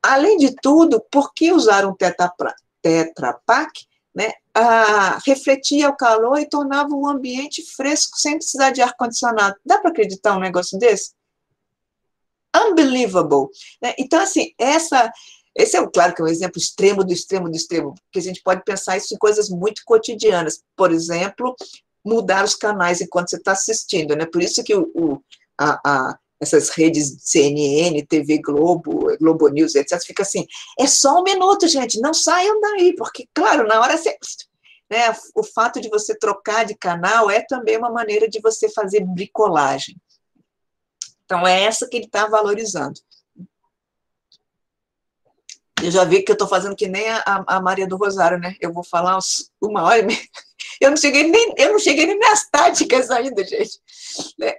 Além de tudo, por que usaram Tetra Pak? Né, refletia o calor e tornava um ambiente fresco sem precisar de ar-condicionado. Dá para acreditar um negócio desse? Unbelievable. Né? Então, assim, esse é, claro, que é um exemplo extremo do extremo do extremo, porque a gente pode pensar isso em coisas muito cotidianas. Por exemplo, mudar os canais enquanto você está assistindo. Né? Por isso que essas redes CNN, TV Globo, Globo News, etc., fica assim, é só um minuto, gente, não saiam daí, porque, claro, na hora você... Né, o fato de você trocar de canal é também uma maneira de você fazer bricolagem. Então, é essa que ele está valorizando. Eu já vi que eu estou fazendo que nem a Maria do Rosário, né? Eu vou falar uma hora e meia. Eu não cheguei nem nas táticas ainda, gente. Né?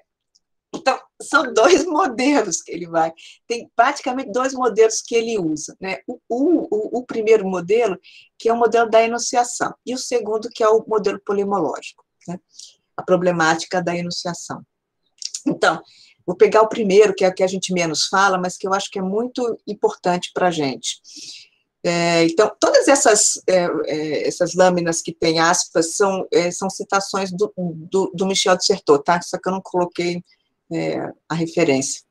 Então, são 2 modelos que ele vai. Tem praticamente 2 modelos que ele usa. Né? O primeiro modelo, que é o modelo da enunciação, e o segundo, que é o modelo polemológico, né? A problemática da enunciação. Então, vou pegar o primeiro, que é o que a gente menos fala, mas que eu acho que é muito importante para a gente. Então, todas essas lâminas que têm aspas são citações do Michel de Certeau, tá? Só que eu não coloquei a referência.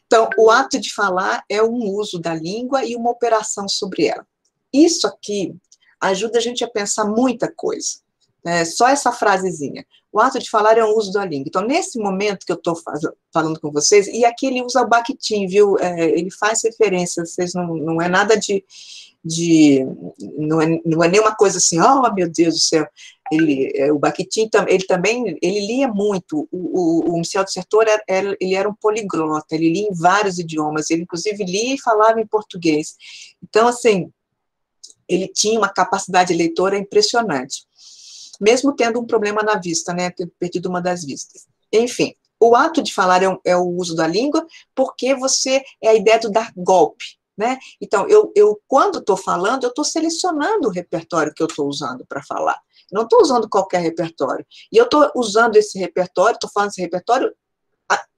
Então, o ato de falar é um uso da língua e uma operação sobre ela. Isso aqui ajuda a gente a pensar muita coisa. Só essa frasezinha. O ato de falar é um uso da língua. Então, nesse momento que eu estou falando com vocês, e aqui ele usa o Bakhtin, viu? Ele faz referência, vocês não é nada não é nenhuma coisa assim, oh, meu Deus do céu. O Bakhtin, ele lia muito. O Michel de Certeau, ele era um poliglota, ele lia em vários idiomas, ele, inclusive, lia e falava em português. Então, assim, ele tinha uma capacidade leitora impressionante, mesmo tendo um problema na vista, né, tendo perdido uma das vistas. Enfim, o ato de falar é o uso da língua, porque é a ideia do dar golpe, né? Então, eu quando estou falando, eu estou selecionando o repertório que eu estou usando para falar. Eu não estou usando qualquer repertório. E eu estou usando esse repertório, estou falando esse repertório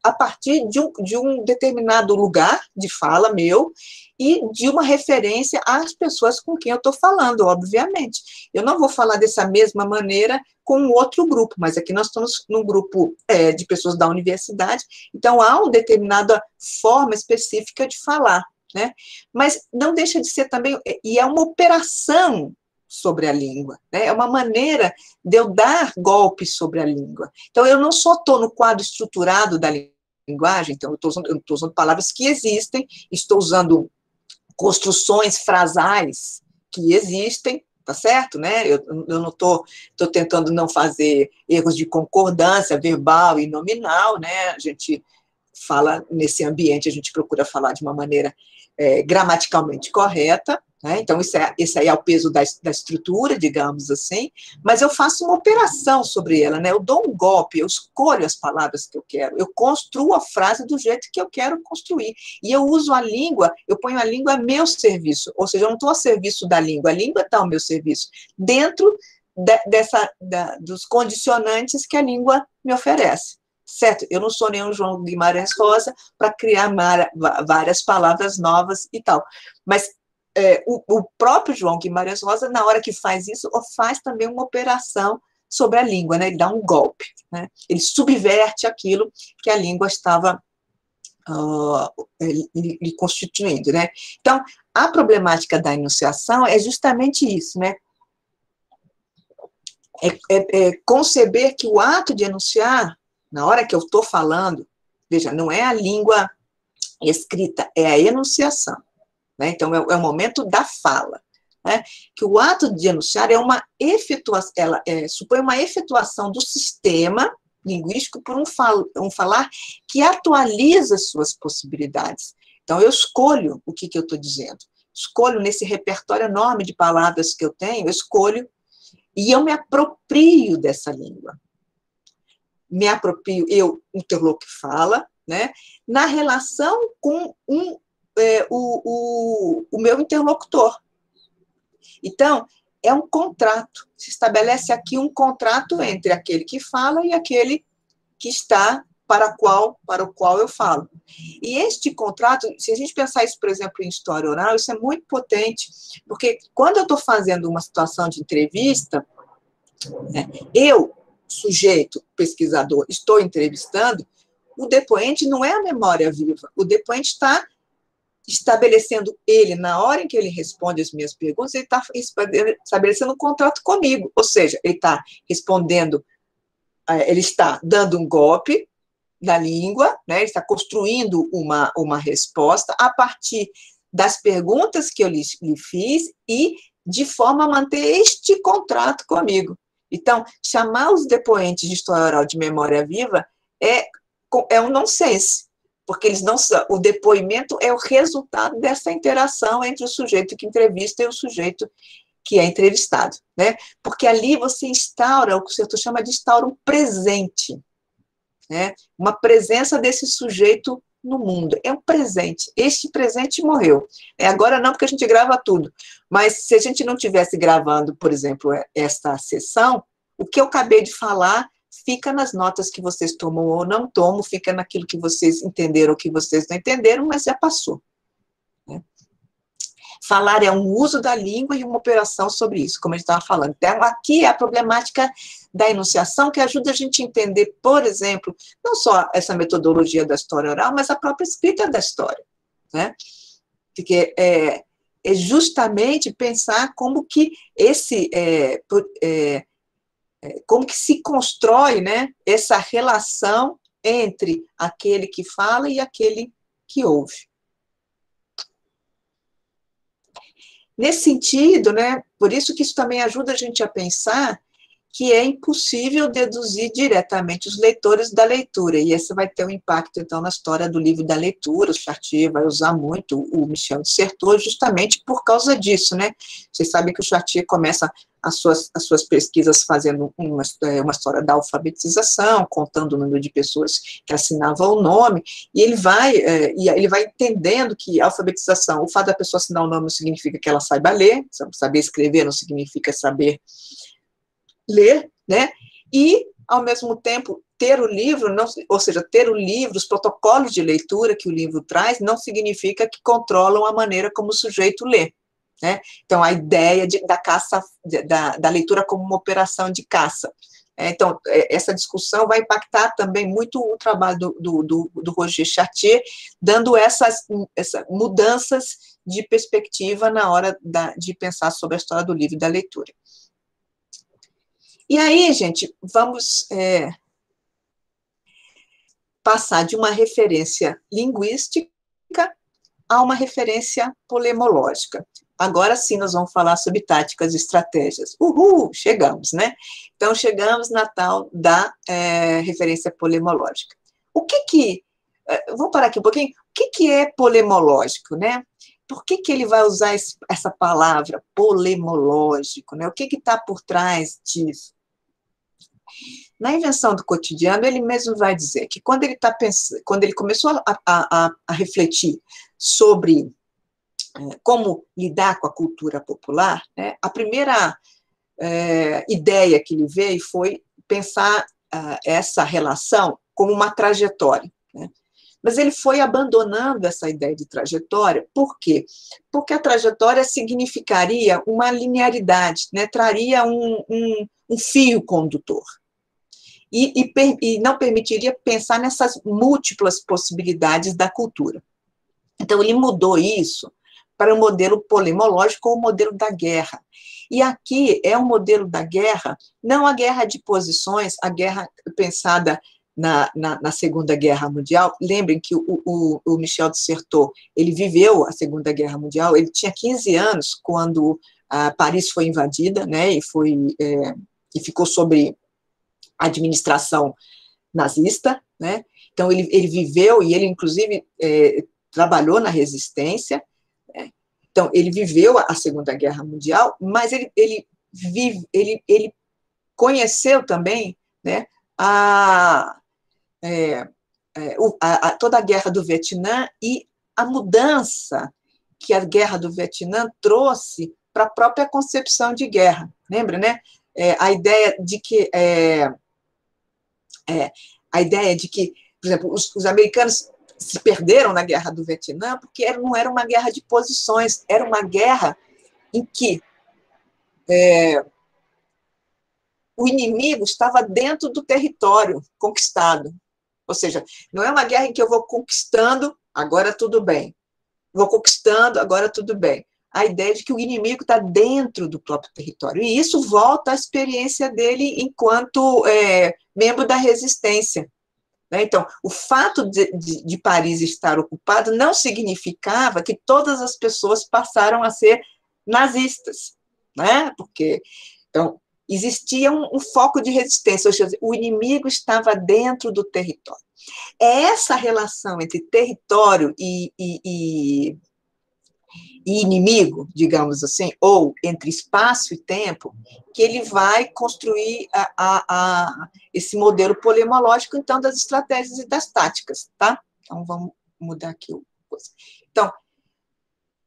a partir de um determinado lugar de fala meu e de uma referência às pessoas com quem eu estou falando, obviamente. Eu não vou falar dessa mesma maneira com um outro grupo, mas aqui nós estamos num grupo de pessoas da universidade, então há uma determinada forma específica de falar, né? Mas não deixa de ser também, e é uma operação sobre a língua, né? É uma maneira de eu dar golpes sobre a língua. Então, eu não só estou no quadro estruturado da linguagem, então eu estou usando palavras que existem, estou usando construções frasais que existem, tá certo, né? Eu não estou tentando não fazer erros de concordância verbal e nominal, né? A gente fala nesse ambiente, a gente procura falar de uma maneira gramaticalmente correta, né? Então, esse aí é o peso da estrutura, digamos assim, mas eu faço uma operação sobre ela, né? Eu dou um golpe, eu escolho as palavras que eu quero, eu construo a frase do jeito que eu quero construir, e eu uso a língua, eu ponho a língua a meu serviço, ou seja, eu não estou a serviço da língua, a língua está ao meu serviço, dentro dos condicionantes que a língua me oferece. Certo, eu não sou nenhum João Guimarães Rosa para criar várias palavras novas e tal, mas o próprio João Guimarães Rosa, na hora que faz isso, faz também uma operação sobre a língua, né? Ele dá um golpe, né? Ele subverte aquilo que a língua estava lhe constituindo, né? Então, a problemática da enunciação é justamente isso, né? Conceber que o ato de enunciar, Na hora que eu estou falando, veja, não é a língua escrita, é a enunciação, né? Então, é o momento da fala, né? Que o ato de enunciar é uma efetuação, ela supõe uma efetuação do sistema linguístico por um falar que atualiza suas possibilidades. Então, eu escolho o que eu estou dizendo, escolho nesse repertório enorme de palavras que eu tenho, eu escolho e eu me aproprio dessa língua. Me aproprio, eu, interlocutor que fala, né, na relação com o meu interlocutor. Então, é um contrato. Se estabelece aqui um contrato entre aquele que fala e aquele que está para o qual eu falo. E este contrato, se a gente pensar isso, por exemplo, em história oral, isso é muito potente, porque quando eu estou fazendo uma situação de entrevista, né, eu, sujeito, pesquisador, estou entrevistando, o depoente não é a memória viva, o depoente está estabelecendo ele, na hora em que ele responde as minhas perguntas, ele está estabelecendo um contrato comigo, ou seja, ele está respondendo, ele está dando um golpe na língua, né, ele está construindo uma resposta a partir das perguntas que eu lhe fiz e de forma a manter este contrato comigo. Então, chamar os depoentes de história oral de memória viva é um nonsense, porque eles não são, o depoimento é o resultado dessa interação entre o sujeito que entrevista e o sujeito que é entrevistado, né? Porque ali você instaura, o que o Sertor chama de instaura um presente, né? Uma presença desse sujeito no mundo, é um presente, este presente morreu, agora não, porque a gente grava tudo, mas se a gente não estivesse gravando, por exemplo, esta sessão, o que eu acabei de falar fica nas notas que vocês tomam ou não tomam, fica naquilo que vocês entenderam ou que vocês não entenderam, mas já passou, né? Falar é um uso da língua e uma operação sobre isso, como a gente estava falando. Então, aqui é a problemática da enunciação que ajuda a gente a entender, por exemplo, não só essa metodologia da história oral, mas a própria escrita da história, né? Porque é justamente pensar como que como que se constrói, né, essa relação entre aquele que fala e aquele que ouve. Nesse sentido, né, por isso que isso também ajuda a gente a pensar que é impossível deduzir diretamente os leitores da leitura, e esse vai ter um impacto, então, na história do livro da leitura. O Chartier vai usar muito o Michel de Certeau justamente por causa disso, né? Vocês sabem que o Chartier começa as suas pesquisas fazendo uma história da alfabetização, contando o número de pessoas que assinavam o nome, e ele vai entendendo que a alfabetização, o fato da pessoa assinar o nome não significa que ela saiba ler, saber escrever não significa saber ler, né? E, ao mesmo tempo, ter o livro, ou seja, ter o livro, os protocolos de leitura que o livro traz, não significa que controlam a maneira como o sujeito lê, né? Então, a ideia da caça, da leitura como uma operação de caça. Então, essa discussão vai impactar também muito o trabalho do Roger Chartier, dando essas mudanças de perspectiva na hora de pensar sobre a história do livro e da leitura. E aí, gente, vamos passar de uma referência linguística a uma referência polemológica. Agora sim nós vamos falar sobre táticas e estratégias. Uhul, chegamos, né? Então, chegamos na tal da referência polemológica. Vamos parar aqui um pouquinho. O que é polemológico, né? Por que ele vai usar essa palavra, polemológico, né? O que está por trás disso? Na Invenção do Cotidiano, ele mesmo vai dizer que quando ele começou a refletir sobre como lidar com a cultura popular, né, a primeira ideia que ele veio foi pensar essa relação como uma trajetória, né? Mas ele foi abandonando essa ideia de trajetória. Por quê? Porque a trajetória significaria uma linearidade, né? Traria um fio condutor. E não permitiria pensar nessas múltiplas possibilidades da cultura. Então, ele mudou isso para o modelo polemológico, ou o modelo da guerra. E aqui é um modelo da guerra, não a guerra de posições, a guerra pensada na Segunda Guerra Mundial. Lembrem que o Michel de Certeau, ele viveu a Segunda Guerra Mundial, ele tinha 15 anos quando Paris foi invadida, né, e ficou sob administração nazista, né? Então ele viveu, e ele inclusive trabalhou na resistência, né? Então ele viveu a Segunda Guerra Mundial, mas ele conheceu também, né, toda a Guerra do Vietnã e a mudança que a Guerra do Vietnã trouxe para a própria concepção de guerra. Lembra, né? A ideia de que, por exemplo, os americanos se perderam na Guerra do Vietnã porque não era uma guerra de posições, era uma guerra em que o inimigo estava dentro do território conquistado. Ou seja, não é uma guerra em que eu vou conquistando, agora tudo bem. Vou conquistando, agora tudo bem. A ideia de que o inimigo está dentro do próprio território. E isso volta à experiência dele enquanto membro da resistência. Né? Então, o fato de Paris estar ocupado não significava que todas as pessoas passaram a ser nazistas. Né? Porque, então, existia um foco de resistência, ou seja, o inimigo estava dentro do território. É essa relação entre território e inimigo, digamos assim, ou entre espaço e tempo, que ele vai construir esse modelo polemológico, então, das estratégias e das táticas, tá? Então, vamos mudar aqui o coisa. Então,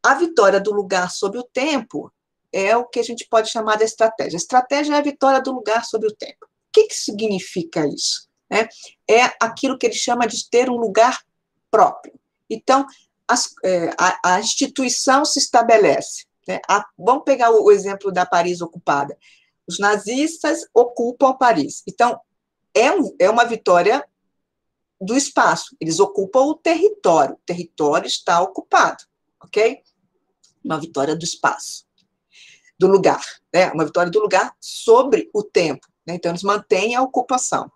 a vitória do lugar sobre o tempo é o que a gente pode chamar de estratégia. A estratégia é a vitória do lugar sobre o tempo. O que significa isso? É aquilo que ele chama de ter um lugar próprio. Então, a instituição se estabelece. Né? Vamos pegar o exemplo da Paris ocupada. Os nazistas ocupam Paris. Então, é uma vitória do espaço. Eles ocupam o território. O território está ocupado. Ok? Uma vitória do espaço. Do lugar, né? Uma vitória do lugar sobre o tempo. Né? Então, eles mantêm a ocupação.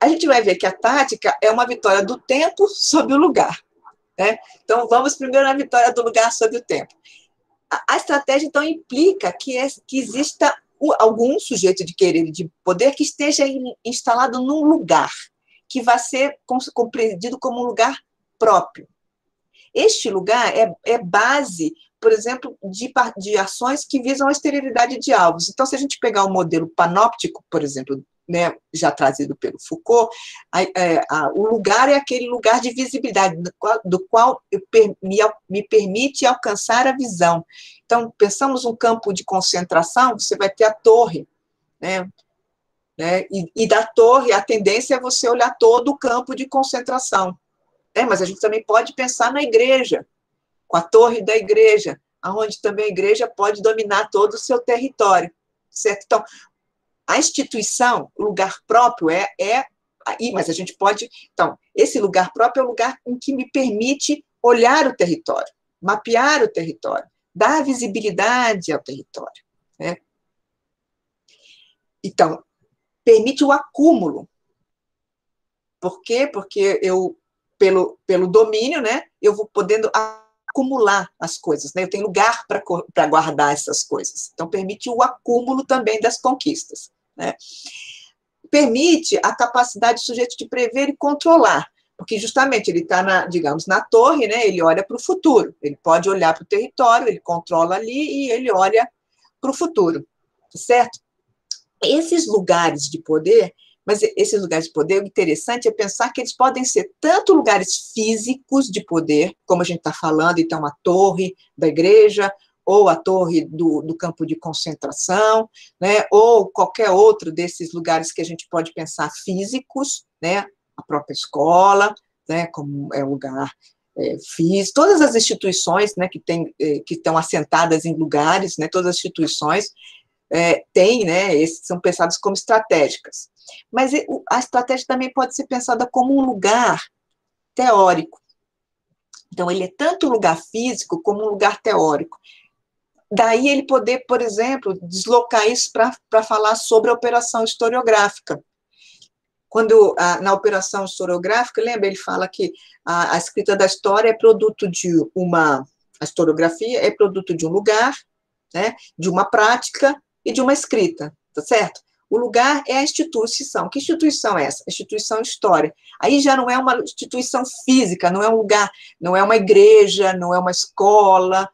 A gente vai ver que a tática é uma vitória do tempo sobre o lugar. Né? Então, vamos primeiro na vitória do lugar sobre o tempo. A estratégia, então, implica que exista algum sujeito de querer e de poder que esteja instalado num lugar, que vai ser compreendido como um lugar próprio. Este lugar é base, por exemplo, de ações que visam a esterilidade de alvos. Então, se a gente pegar o modelo panóptico, por exemplo, né, já trazido pelo Foucault, o lugar é aquele lugar de visibilidade, do qual me permite alcançar a visão. Então, pensamos um campo de concentração, você vai ter a torre, né, e da torre, a tendência é você olhar todo o campo de concentração. Mas a gente também pode pensar na igreja, com a torre da igreja, onde também a igreja pode dominar todo o seu território, certo? Então, a instituição, o lugar próprio mas a gente pode... Então, esse lugar próprio é o lugar em que me permite olhar o território, mapear o território, dar visibilidade ao território. Né? Então, permite o acúmulo. Por quê? Porque pelo domínio, né, eu vou podendo acumular as coisas, né? Eu tenho lugar para guardar essas coisas. Então, permite o acúmulo também das conquistas. Né? Permite a capacidade do sujeito de prever e controlar, porque justamente ele está, digamos, na torre, né? Ele olha para o futuro, ele pode olhar para o território, ele controla ali e ele olha para o futuro, certo? Esses lugares de poder, mas esses lugares de poder, o interessante é pensar que eles podem ser tanto lugares físicos de poder, como a gente está falando, então a torre da igreja, ou a torre do campo de concentração, né, ou qualquer outro desses lugares que a gente pode pensar físicos, né, a própria escola, né, como é um lugar físico, todas as instituições, né, que estão assentadas em lugares, né, todas as instituições têm, né, são pensadas como estratégicas. Mas a estratégia também pode ser pensada como um lugar teórico. Então, ele é tanto um lugar físico como um lugar teórico. Daí ele poder, por exemplo, deslocar isso para falar sobre a operação historiográfica. Quando, na operação historiográfica, lembra, ele fala que a escrita da história é produto de a historiografia é produto de um lugar, né, de uma prática e de uma escrita, tá certo? O lugar é a instituição. Que instituição é essa? A instituição história. Aí já não é uma instituição física, não é um lugar, não é uma igreja, não é uma escola,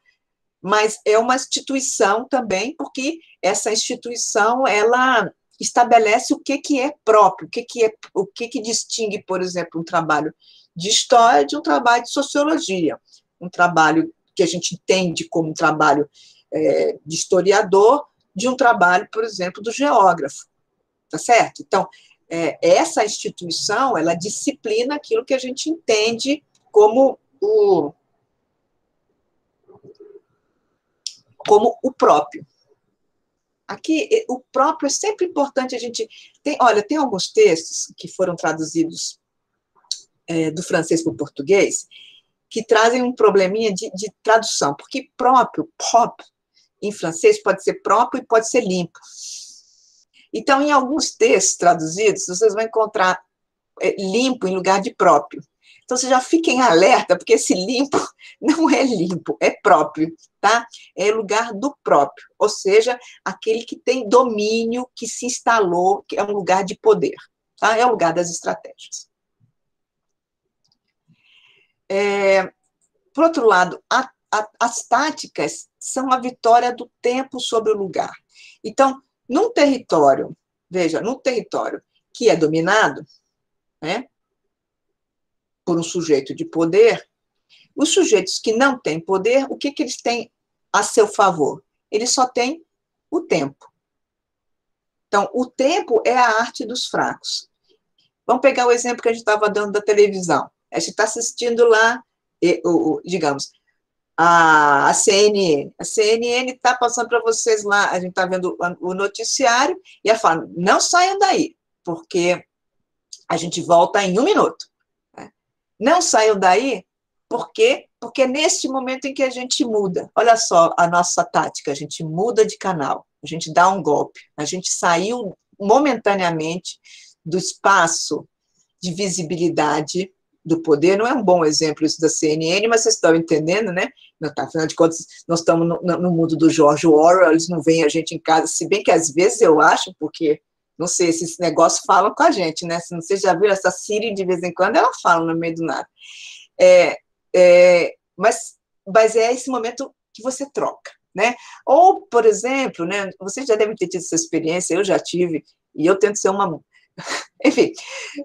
mas é uma instituição também, porque essa instituição, ela estabelece o que é próprio, o que distingue, por exemplo, um trabalho de história de um trabalho de sociologia, um trabalho que a gente entende como um trabalho de historiador, de um trabalho, por exemplo, do geógrafo, tá certo? Então, essa instituição, ela disciplina aquilo que a gente entende como o próprio. Aqui, o próprio é sempre importante a gente... Olha, tem alguns textos que foram traduzidos do francês para o português que trazem um probleminha de tradução, porque próprio, em francês, pode ser próprio e pode ser limpo. Então, em alguns textos traduzidos, vocês vão encontrar limpo em lugar de próprio. Então, vocês já fiquem alerta, porque esse limpo não é limpo, é próprio, tá? É lugar do próprio, ou seja, aquele que tem domínio, que se instalou, que é um lugar de poder, tá? É o lugar das estratégias. Por outro lado, as táticas são a vitória do tempo sobre o lugar. Então, num território, veja, num território que é dominado, né, por um sujeito de poder, os sujeitos que não têm poder, o que eles têm a seu favor? Eles só têm o tempo. Então, o tempo é a arte dos fracos. Vamos pegar o exemplo que a gente estava dando da televisão. A gente está assistindo lá, digamos, a CNN. A CNN está passando para vocês lá, a gente está vendo o noticiário, e ela fala, não saiam daí, porque a gente volta em 1 minuto. Não saiam daí, por quê? Porque é nesse momento em que a gente muda. Olha só a nossa tática, a gente muda de canal, a gente dá um golpe, a gente saiu momentaneamente do espaço de visibilidade do poder. Não é um bom exemplo isso da CNN, mas vocês estão entendendo, né? Afinal de contas, nós estamos no mundo do George Orwell, eles não veem a gente em casa, se bem que às vezes eu acho, porque... Não sei se esses negócios falam com a gente, né? Se vocês já viram essa Siri, de vez em quando, ela fala no meio do nada. Mas é esse momento que você troca, né? Ou, por exemplo, né, vocês já devem ter tido essa experiência, eu já tive, e eu tento ser uma... Enfim,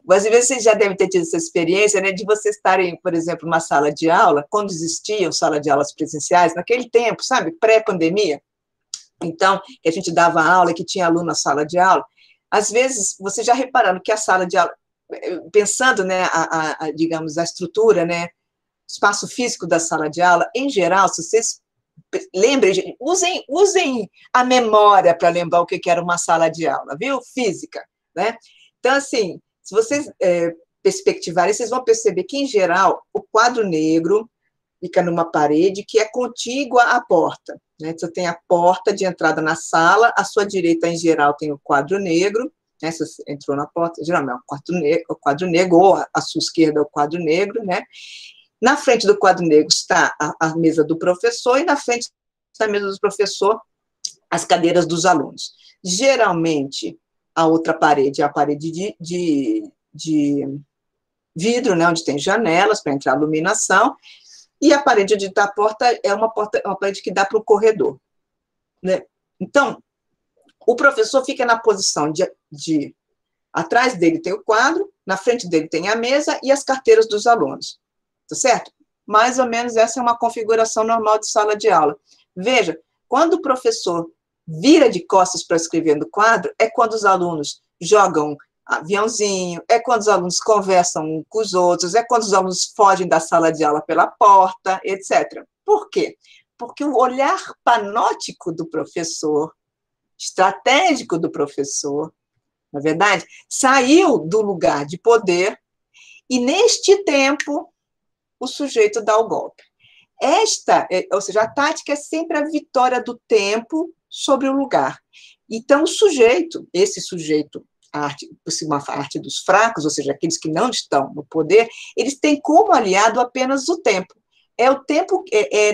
mas às vezes vocês já devem ter tido essa experiência, né, de vocês estarem, por exemplo, numa sala de aula, quando existiam salas de aulas presenciais, naquele tempo, sabe, pré-pandemia, então, que a gente dava aula, que tinha aluno na sala de aula. Às vezes, vocês já repararam que a sala de aula, pensando, né, digamos, a estrutura, né, espaço físico da sala de aula, em geral, se vocês lembrem, usem a memória para lembrar o que era uma sala de aula, viu? Física, né? Então, assim, se vocês perspectivarem, vocês vão perceber que, em geral, o quadro negro fica numa parede que é contígua à porta, né? Você tem a porta de entrada na sala, à sua direita, em geral, tem o quadro negro, né? Se você entrou na porta, geralmente é o quadro negro, ou à sua esquerda é o quadro negro, né? Na frente do quadro negro está a mesa do professor, e na frente da mesa do professor, as cadeiras dos alunos. Geralmente, a outra parede é a parede de vidro, né? Onde tem janelas para entrar a iluminação, e a parede onde está a porta é uma parede que dá para o corredor, né? Então, o professor fica na posição atrás dele tem o quadro, na frente dele tem a mesa e as carteiras dos alunos, tá certo? Mais ou menos essa é uma configuração normal de sala de aula. Veja, quando o professor vira de costas para escrever no quadro, é quando os alunos jogam aviãozinho, é quando os alunos conversam uns com os outros, é quando os alunos fogem da sala de aula pela porta, etc. Por quê? Porque o olhar panóptico do professor, estratégico do professor, na verdade, saiu do lugar de poder e, neste tempo, o sujeito dá o golpe. Ou seja, a tática é sempre a vitória do tempo sobre o lugar. Então, esse sujeito uma arte dos fracos, ou seja, aqueles que não estão no poder, eles têm como aliado apenas o tempo. É o tempo,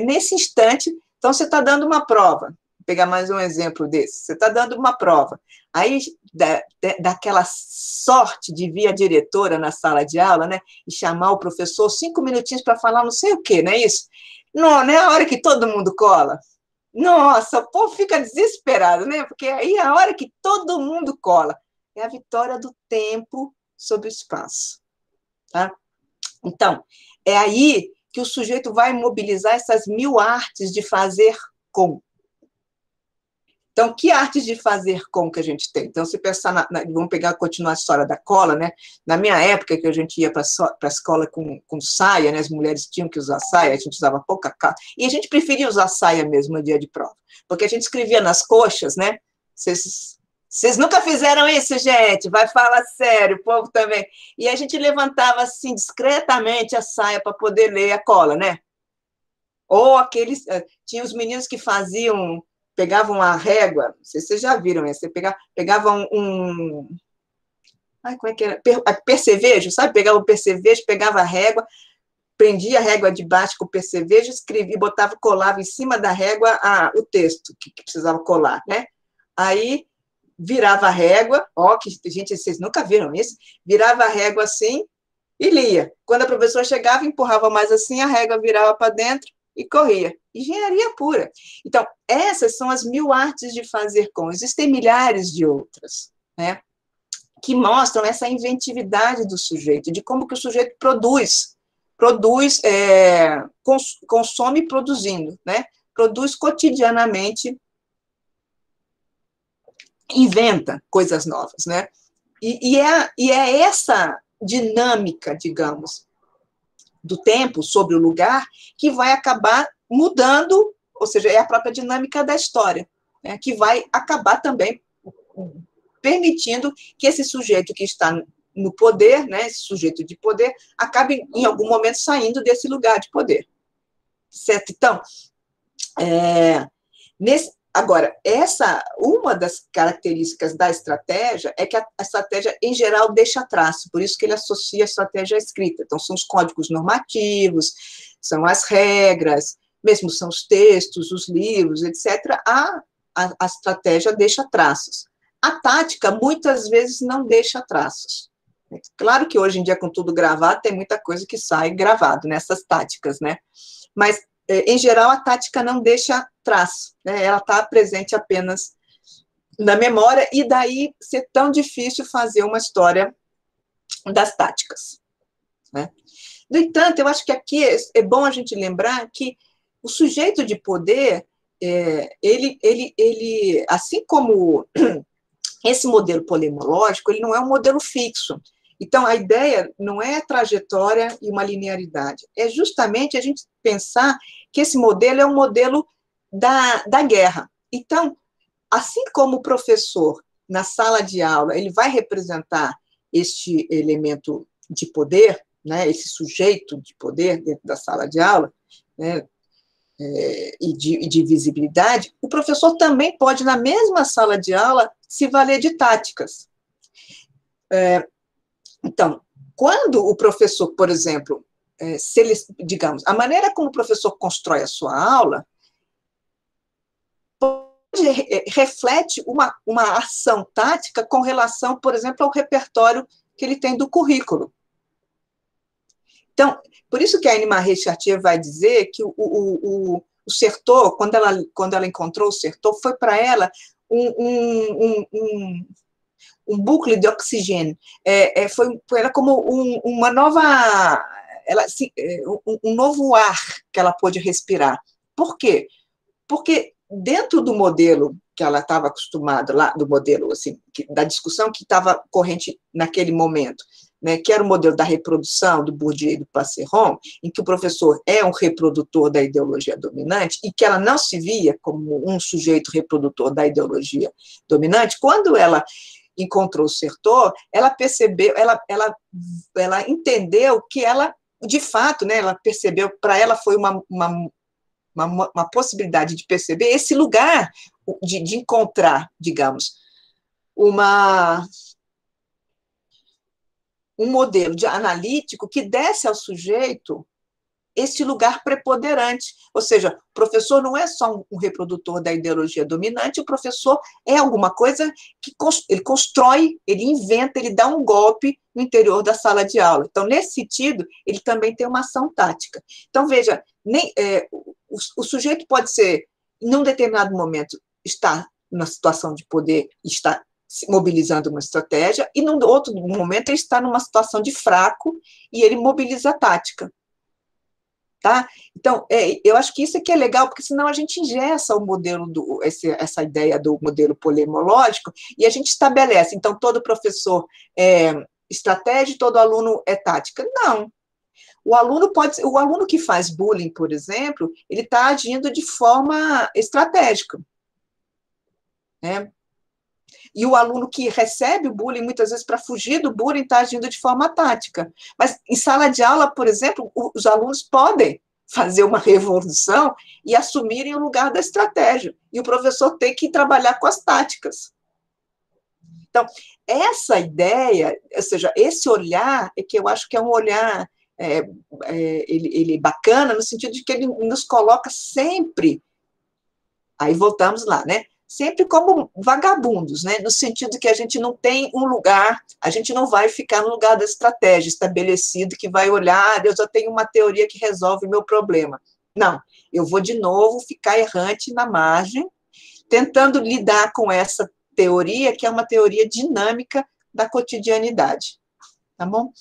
nesse instante, então você está dando uma prova, vou pegar mais um exemplo desse, você está dando uma prova, aí daquela sorte de vir a diretora na sala de aula, né, e chamar o professor 5 minutinhos para falar não sei o quê, não é isso? Não é a hora que todo mundo cola. Nossa, o povo fica desesperado, né? Porque aí é a hora que todo mundo cola. É a vitória do tempo sobre o espaço. Tá? Então, é aí que o sujeito vai mobilizar essas 1000 artes de fazer com. Então, que artes de fazer com que a gente tem? Então, se pensar, vamos continuar a história da cola, né? Na minha época, que a gente ia para a escola com saia, né? As mulheres tinham que usar saia, a gente usava pouca calça, e a gente preferia usar saia mesmo no dia de prova, porque a gente escrevia nas coxas, né? Vocês nunca fizeram isso, gente? Vai falar sério, o povo também. E a gente levantava, assim, discretamente a saia para poder ler a cola, né? Ou aqueles... Tinha os meninos que pegavam a régua, não sei se vocês já viram, né? Você pegava Ai, como é que era? Percevejo, sabe? Pegava o percevejo, pegava a régua, prendia a régua de baixo com o percevejo, escrevia, colava em cima da régua o texto que precisava colar, né? Aí virava a régua, gente, vocês nunca viram isso? Virava a régua assim e lia. Quando a professora chegava, empurrava mais assim, a régua virava para dentro e corria. Engenharia pura. Então, essas são as 1000 artes de fazer com. Existem milhares de outras, né? Que mostram essa inventividade do sujeito, de como que o sujeito consome produzindo, né? Produz cotidianamente, inventa coisas novas, né? E é essa dinâmica, digamos, do tempo sobre o lugar que vai acabar mudando, ou seja, é a própria dinâmica da história, né? Que vai acabar também permitindo que esse sujeito que está no poder, né, esse sujeito de poder, acabe, em algum momento, saindo desse lugar de poder. Certo? Então, agora, uma das características da estratégia é que a estratégia, em geral, deixa traço, por isso que ele associa a estratégia à escrita. Então, são os códigos normativos, são as regras, mesmo são os textos, os livros, etc. A estratégia deixa traços. A tática, muitas vezes, não deixa traços. Claro que hoje em dia, com tudo gravado, tem muita coisa que sai gravado nessas táticas, né? Mas, em geral, a tática não deixa traço, né? Ela está presente apenas na memória, e daí ser tão difícil fazer uma história das táticas, né? No entanto, eu acho que aqui é bom a gente lembrar que o sujeito de poder, ele, assim como esse modelo polemológico, ele não é um modelo fixo. Então, a ideia não é trajetória e uma linearidade, é justamente a gente pensar que esse modelo é um modelo da guerra. Então, assim como o professor, na sala de aula, ele vai representar este elemento de poder, né, esse sujeito de poder dentro da sala de aula, né, e de visibilidade, o professor também pode, na mesma sala de aula, se valer de táticas. Então, quando o professor, por exemplo, digamos, a maneira como o professor constrói a sua aula reflete uma ação tática com relação, por exemplo, ao repertório que ele tem do currículo. Então, por isso que a Anne-Marie Chartier vai dizer que o Certeau, quando ela encontrou o Certeau, foi para ela um bucle de oxigênio. Foi ela como uma nova... um novo ar que ela pôde respirar. Por quê? Porque dentro do modelo que ela estava acostumada, lá do modelo, assim, da discussão que estava corrente naquele momento, né, que era o modelo da reprodução do Bourdieu e do Passeron, em que o professor é um reprodutor da ideologia dominante e que ela não se via como um sujeito reprodutor da ideologia dominante, quando ela encontrou o Certeau, ela percebeu, ela entendeu que ela, de fato, né, ela percebeu, para ela foi uma possibilidade de perceber esse lugar de encontrar, digamos, uma um modelo analítico que desse ao sujeito esse lugar preponderante. Ou seja, o professor não é só um reprodutor da ideologia dominante, o professor é alguma coisa que ele constrói, ele inventa, ele dá um golpe no interior da sala de aula. Então, nesse sentido, ele também tem uma ação tática. Então, veja, o sujeito pode ser, em um determinado momento, estar numa situação de poder, está mobilizando uma estratégia, e num outro momento ele está numa situação de fraco e ele mobiliza a tática. Tá? Então, eu acho que isso aqui é legal, porque senão a gente engessa o modelo, essa ideia do modelo polemológico, e a gente estabelece, então, todo professor é estratégia e todo aluno é tática. Não. O aluno que faz bullying, por exemplo, ele está agindo de forma estratégica. Né? E o aluno que recebe o bullying, muitas vezes, para fugir do bullying, está agindo de forma tática. Mas, em sala de aula, por exemplo, os alunos podem fazer uma revolução e assumirem o lugar da estratégia. E o professor tem que trabalhar com as táticas. Então, essa ideia, ou seja, esse olhar, é que eu acho que é um olhar ele bacana, no sentido de que ele nos coloca sempre, aí voltamos lá, né? Sempre como vagabundos, né? No sentido que a gente não tem um lugar, a gente não vai ficar no lugar da estratégia estabelecido, que vai olhar, eu já tenho uma teoria que resolve o meu problema. Não, eu vou de novo ficar errante na margem, tentando lidar com essa teoria, que é uma teoria dinâmica da cotidianidade. Tá bom?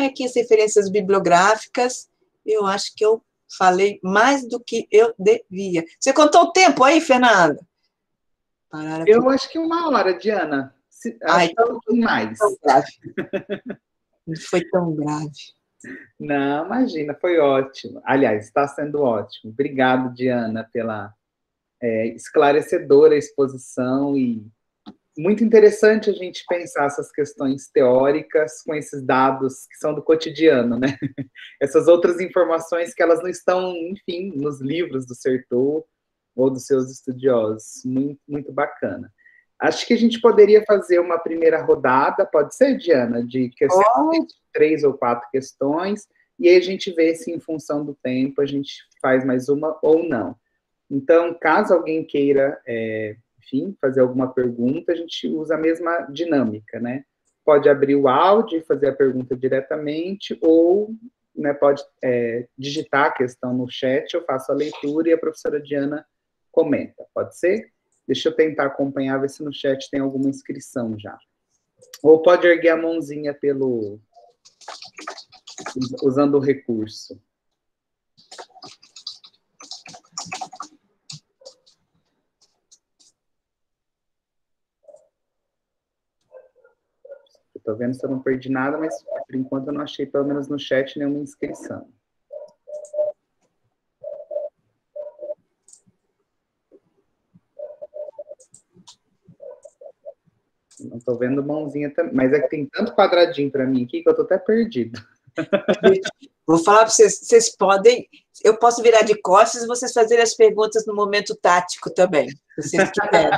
Aqui as referências bibliográficas, eu acho que eu falei mais do que eu devia. Você contou o tempo aí, Fernanda? Eu acho que 1 hora, Diana. Acho que um pouquinho mais. Não foi tão grave. Não, imagina, foi ótimo. Aliás, está sendo ótimo. Obrigado, Diana, pela esclarecedora exposição e muito interessante a gente pensar essas questões teóricas com esses dados que são do cotidiano, né? Essas outras informações que elas não estão, enfim, nos livros do Certeau ou dos seus estudiosos. Muito, muito bacana. Acho que a gente poderia fazer uma primeira rodada, pode ser, Diana? De questões, 3 ou 4 questões, e aí a gente vê se, em função do tempo, a gente faz mais uma ou não. Então, caso alguém queira, enfim, fazer alguma pergunta, a gente usa a mesma dinâmica, né? Pode abrir o áudio e fazer a pergunta diretamente, ou né, pode digitar a questão no chat, eu faço a leitura e a professora Diana comenta. Pode ser? Deixa eu tentar acompanhar, ver se no chat tem alguma inscrição já. Ou pode erguer a mãozinha usando o recurso. Estou vendo se eu não perdi nada, mas por enquanto eu não achei, pelo menos no chat, nenhuma inscrição. Não estou vendo mãozinha também, mas é que tem tanto quadradinho para mim aqui que eu estou até perdido. Vou falar para vocês, vocês podem, eu posso virar de costas e vocês fazerem as perguntas no momento tático também, se vocês quiserem.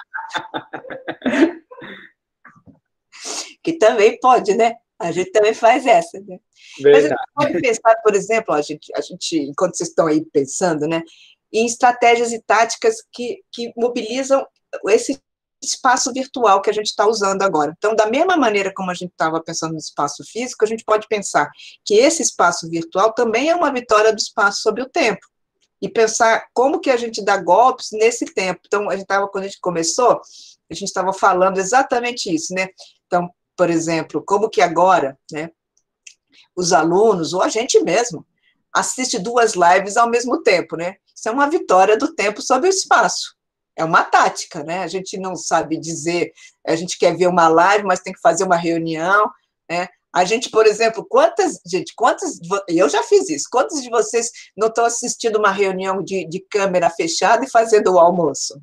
Que também pode, né? A gente também faz essa, né? Mas a gente pode pensar, por exemplo, a gente, enquanto vocês estão aí pensando, né, em estratégias e táticas que mobilizam esse espaço virtual que a gente está usando agora. Então, da mesma maneira como a gente estava pensando no espaço físico, a gente pode pensar que esse espaço virtual também é uma vitória do espaço sobre o tempo. E pensar como que a gente dá golpes nesse tempo. Então, quando a gente começou, a gente estava falando exatamente isso, né? Então, por exemplo, como que agora, né, os alunos, ou a gente mesmo, assiste 2 lives ao mesmo tempo, né? Isso é uma vitória do tempo sobre o espaço. É uma tática, né? A gente não sabe dizer, a gente quer ver uma live, mas tem que fazer uma reunião, né? A gente, por exemplo, eu já fiz isso, quantos de vocês não estão assistindo uma reunião de câmera fechada e fazendo o almoço?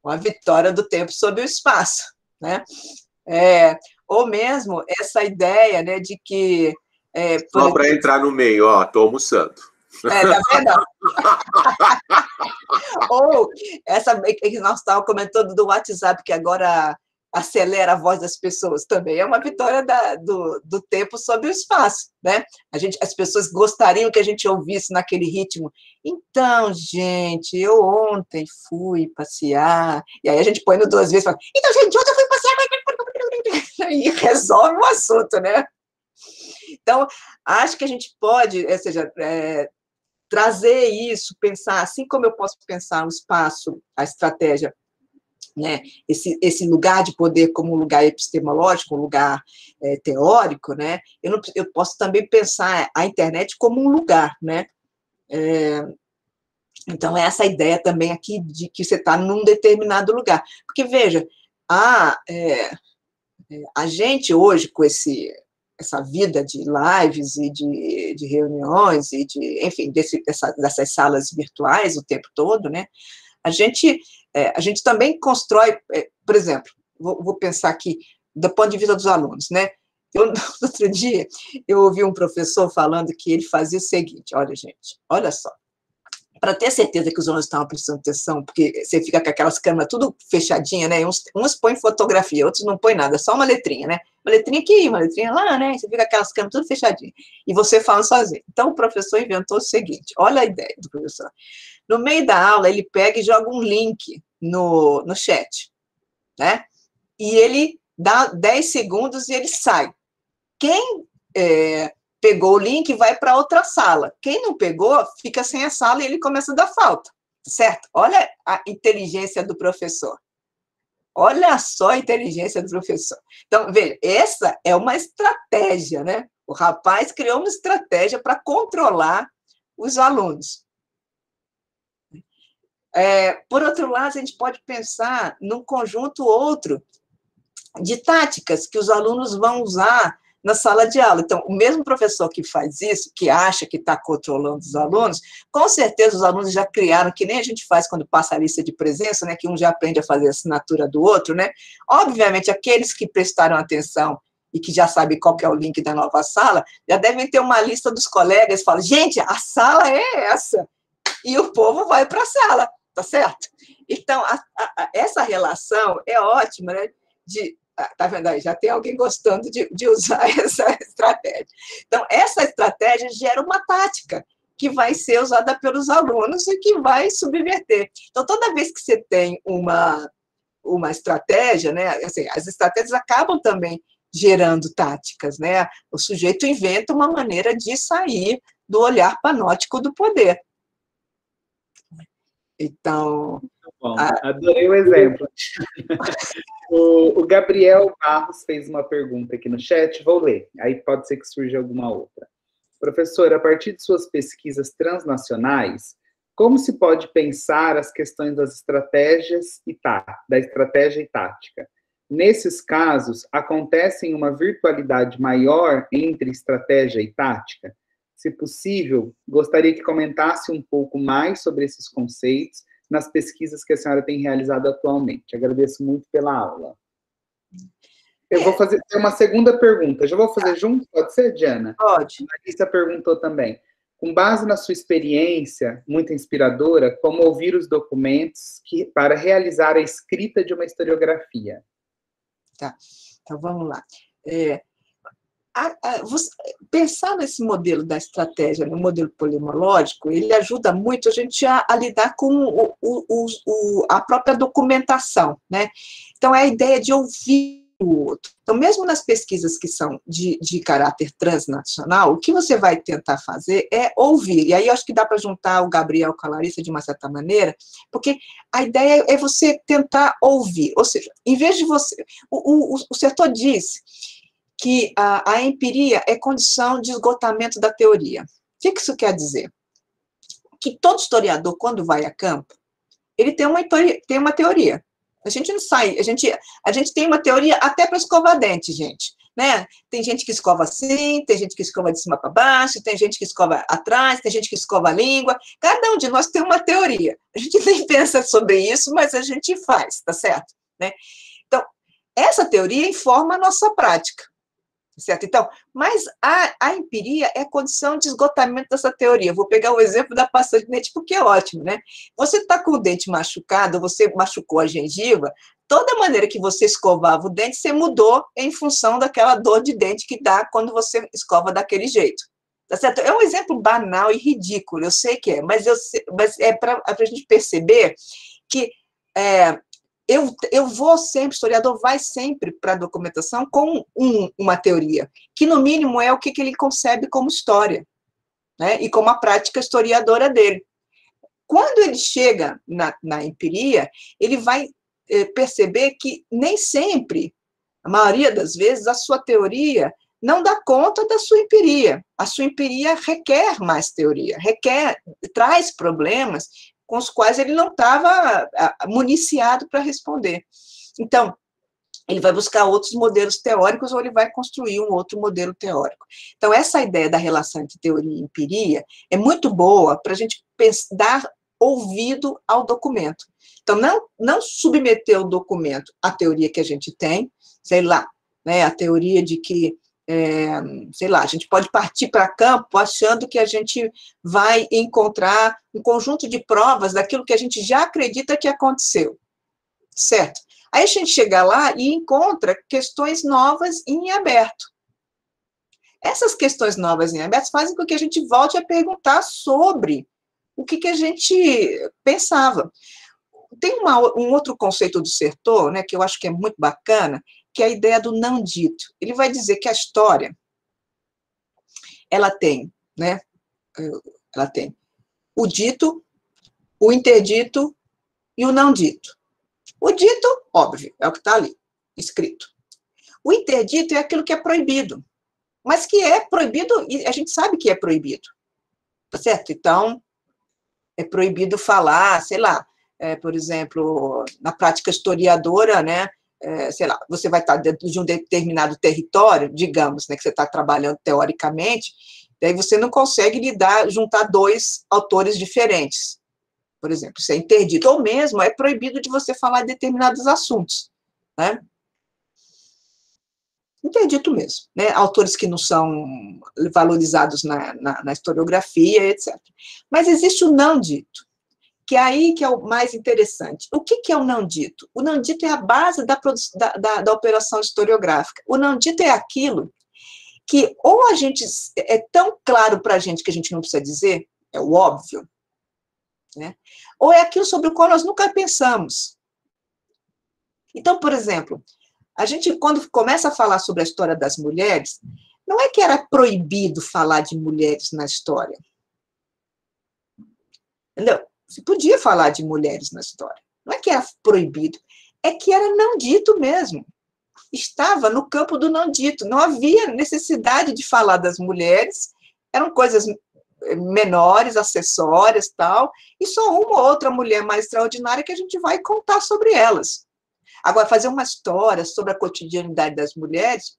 Uma vitória do tempo sobre o espaço, né? Ou mesmo essa ideia, né, de que... Só para entrar no meio, ó, estou almoçando. Tá vendo? Ou essa que nós estávamos comentando do WhatsApp, que agora acelera a voz das pessoas, também é uma vitória do tempo sobre o espaço, né? As pessoas gostariam que a gente ouvisse naquele ritmo. Então, gente, eu ontem fui passear, e aí a gente põe no 2 vezes e fala, então, gente, ontem eu fui passear, e resolve o assunto, né? Então, acho que a gente pode, ou seja, trazer isso, pensar, assim como eu posso pensar o espaço, a estratégia, né, esse lugar de poder como um lugar epistemológico, um lugar teórico, né, eu posso também pensar a internet como um lugar, né, então, essa ideia também aqui de que você está num determinado lugar, porque, veja, a gente hoje, com essa vida de lives e de reuniões, e enfim, dessas salas virtuais o tempo todo, né, a gente também constrói, por exemplo, vou pensar aqui, do ponto de vista dos alunos, né? Outro dia, eu ouvi um professor falando que ele fazia o seguinte, olha, gente, olha só, para ter certeza que os alunos estavam prestando atenção, porque você fica com aquelas câmeras tudo fechadinha, né? Uns põem fotografia, outros não põem nada, só uma letrinha, né? Uma letrinha aqui, uma letrinha lá, né? Você fica com aquelas câmeras tudo fechadinha. E você fala sozinho. Então, o professor inventou o seguinte, olha a ideia do professor. No meio da aula, ele pega e joga um link no chat, né? E ele dá 10 segundos e ele sai. Quem pegou o link vai para outra sala. Quem não pegou, fica sem a sala e ele começa a dar falta, certo? Olha a inteligência do professor. Olha só a inteligência do professor. Então, veja, essa é uma estratégia, né? O rapaz criou uma estratégia para controlar os alunos. Por outro lado, a gente pode pensar num conjunto outro de táticas que os alunos vão usar na sala de aula. Então, o mesmo professor que faz isso, que acha que está controlando os alunos, com certeza os alunos já criaram, que nem a gente faz quando passa a lista de presença, né, que um já aprende a fazer a assinatura do outro, né? Obviamente, aqueles que prestaram atenção e que já sabem qual que é o link da nova sala, já devem ter uma lista dos colegas e falam, gente, a sala é essa. E o povo vai para a sala, tá certo? Então, essa relação é ótima, né? Tá vendo aí? Já tem alguém gostando de usar essa estratégia. Então, essa estratégia gera uma tática que vai ser usada pelos alunos e que vai subverter. Então, toda vez que você tem uma estratégia, né? Assim, as estratégias acabam também gerando táticas, né? O sujeito inventa uma maneira de sair do olhar panóptico do poder. Então... Bom, adorei o exemplo. O Gabriel Barros fez uma pergunta aqui no chat, vou ler, aí pode ser que surja alguma outra. Professor, a partir de suas pesquisas transnacionais, como se pode pensar as questões das estratégias da estratégia e tática? Nesses casos, acontece uma virtualidade maior entre estratégia e tática? Se possível, gostaria que comentasse um pouco mais sobre esses conceitos nas pesquisas que a senhora tem realizado atualmente. Agradeço muito pela aula. Eu vou fazer uma segunda pergunta. Já vou fazer junto? Pode ser, Diana? Pode. A Larissa perguntou também. Com base na sua experiência, muito inspiradora, como ouvir os documentos para realizar a escrita de uma historiografia? Tá. Então, vamos lá. Pensar nesse modelo da estratégia, no modelo polemológico, ele ajuda muito a gente a lidar com a própria documentação, né? Então, é a ideia de ouvir o outro. Então, mesmo nas pesquisas que são de caráter transnacional, o que você vai tentar fazer é ouvir. E aí, eu acho que dá para juntar o Gabriel com a Larissa de uma certa maneira, porque a ideia é você tentar ouvir. Ou seja, em vez de você... O Sertor disse que a empiria é condição de esgotamento da teoria. O que isso quer dizer? Que todo historiador, quando vai a campo, ele tem uma teoria. A gente não sai, a gente tem uma teoria até para escovar dente, gente. Né? Tem gente que escova assim, tem gente que escova de cima para baixo, tem gente que escova atrás, tem gente que escova a língua. Cada um de nós tem uma teoria. A gente nem pensa sobre isso, mas a gente faz, tá certo? Né? Então, essa teoria informa a nossa prática. Certo? Então, mas a empiria é condição de esgotamento dessa teoria. Vou pegar o exemplo da pasta de dente, porque é ótimo, né? Você está com o dente machucado, você machucou a gengiva, toda maneira que você escovava o dente, você mudou em função daquela dor de dente que dá quando você escova daquele jeito. Tá certo? É um exemplo banal e ridículo, eu sei que é, mas é para a gente perceber que eu vou sempre, o historiador vai sempre para a documentação com uma teoria, que no mínimo é o que ele concebe como história, né? E como a prática historiadora dele. Quando ele chega na empiria, ele vai perceber que nem sempre, a maioria das vezes, a sua teoria não dá conta da sua empiria. A sua empiria requer mais teoria, traz problemas com os quais ele não estava municiado para responder. Então, ele vai buscar outros modelos teóricos ou ele vai construir um outro modelo teórico. Então, essa ideia da relação entre teoria e empiria é muito boa para a gente dar ouvido ao documento. Então, não submeter o documento à teoria que a gente tem, sei lá, né, a teoria de que, sei lá, a gente pode partir para campo achando que a gente vai encontrar um conjunto de provas daquilo que a gente já acredita que aconteceu, certo? Aí a gente chega lá e encontra questões novas em aberto. Essas questões novas em aberto fazem com que a gente volte a perguntar sobre o que a gente pensava. Tem um outro conceito do Certeau, né, que eu acho que é muito bacana, que é a ideia do não dito. Ele vai dizer que a história, ela tem o dito, o interdito e o não dito. O dito, óbvio, é o que está ali, escrito. O interdito é aquilo que é proibido, mas que é proibido, e a gente sabe que é proibido, tá certo? Então, é proibido falar, sei lá, por exemplo, na prática historiadora, né, sei lá, você vai estar dentro de um determinado território, digamos, né, que você está trabalhando teoricamente, daí você não consegue juntar dois autores diferentes. Por exemplo, isso é interdito, ou mesmo é proibido de você falar de determinados assuntos, né? Interdito mesmo, né? Autores que não são valorizados na historiografia, etc. Mas existe o não dito, que é aí que é o mais interessante. O que é o não dito? O não dito é a base da operação historiográfica. O não dito é aquilo que ou a gente é tão claro para a gente que a gente não precisa dizer, é o óbvio, né? Ou é aquilo sobre o qual nós nunca pensamos. Então, por exemplo, a gente, quando começa a falar sobre a história das mulheres, não é que era proibido falar de mulheres na história. Entendeu? Você podia falar de mulheres na história. Não é que era proibido, é que era não dito mesmo. Estava no campo do não dito. Não havia necessidade de falar das mulheres, eram coisas menores, acessórias, tal, e só uma ou outra mulher mais extraordinária que a gente vai contar sobre elas. Agora, fazer uma história sobre a cotidianidade das mulheres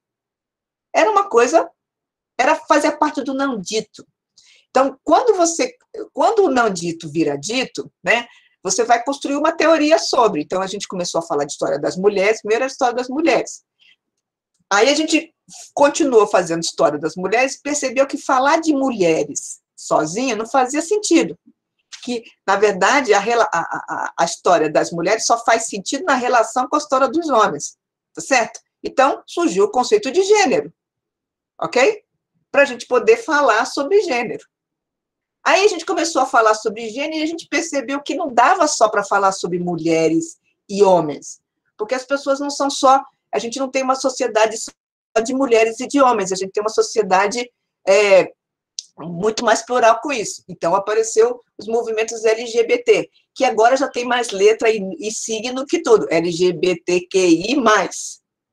era uma coisa, era fazer parte do não dito. Então, quando o não dito vira dito, né, você vai construir uma teoria sobre. Então, a gente começou a falar de história das mulheres, primeiro a história das mulheres. Aí a gente continuou fazendo história das mulheres e percebeu que falar de mulheres sozinha não fazia sentido. Que, na verdade, a história das mulheres só faz sentido na relação com a história dos homens, tá certo? Então, surgiu o conceito de gênero, ok? Para a gente poder falar sobre gênero. Aí a gente começou a falar sobre gênero e a gente percebeu que não dava só para falar sobre mulheres e homens, porque as pessoas não são só... A gente não tem uma sociedade só de mulheres e de homens, a gente tem uma sociedade muito mais plural com isso. Então, apareceu os movimentos LGBT, que agora já tem mais letra e signo que tudo, LGBTQI+,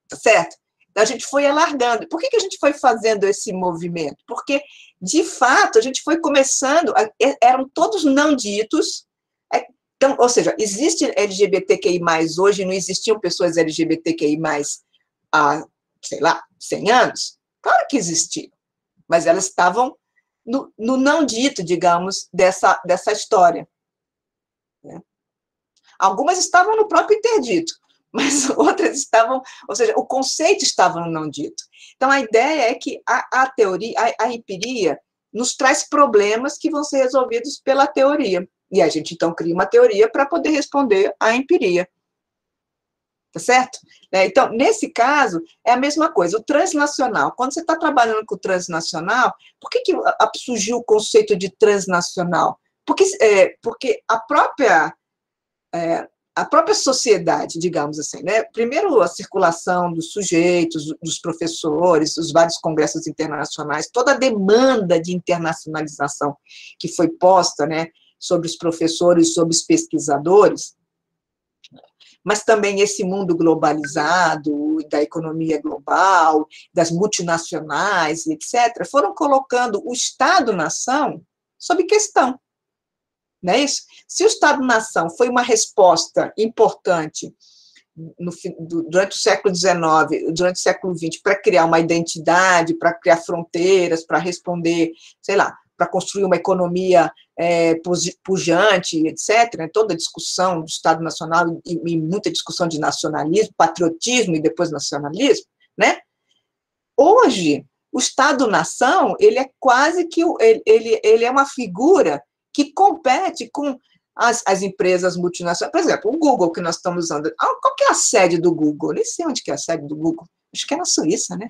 tá certo? Então, a gente foi alargando. Por que a gente foi fazendo esse movimento? Porque, de fato, a gente foi começando, eram todos não ditos, então, ou seja, existe LGBTQI+, hoje não existiam pessoas LGBTQI+, há, sei lá, 100 anos? Claro que existiam, mas elas estavam no não dito, digamos, dessa história. Né? Algumas estavam no próprio interdito, mas outras estavam, ou seja, o conceito estava no não dito. Então, a ideia é que a teoria, a empiria, nos traz problemas que vão ser resolvidos pela teoria. E a gente, então, cria uma teoria para poder responder à empiria. tá certo? Então, nesse caso, é a mesma coisa, o transnacional. Quando você está trabalhando com o transnacional, por que surgiu o conceito de transnacional? Porque a própria sociedade, digamos assim, né? Primeiro, a circulação dos sujeitos, dos professores, os vários congressos internacionais, toda a demanda de internacionalização que foi posta, né, sobre os professores, sobre os pesquisadores, mas também esse mundo globalizado, da economia global, das multinacionais, etc., foram colocando o Estado-nação sob questão. Não é isso? Se o Estado-nação foi uma resposta importante durante o século XIX, durante o século XX, para criar uma identidade, para criar fronteiras, para responder, sei lá, para construir uma economia pujante, etc., toda a discussão do Estado Nacional e muita discussão de nacionalismo, patriotismo e depois nacionalismo, né? Hoje, o Estado-nação, ele é quase que, ele é uma figura que compete com as empresas multinacionais. Por exemplo, o Google que nós estamos usando. Qual que é a sede do Google? Nem sei onde que é a sede do Google. Acho que é na Suíça, né?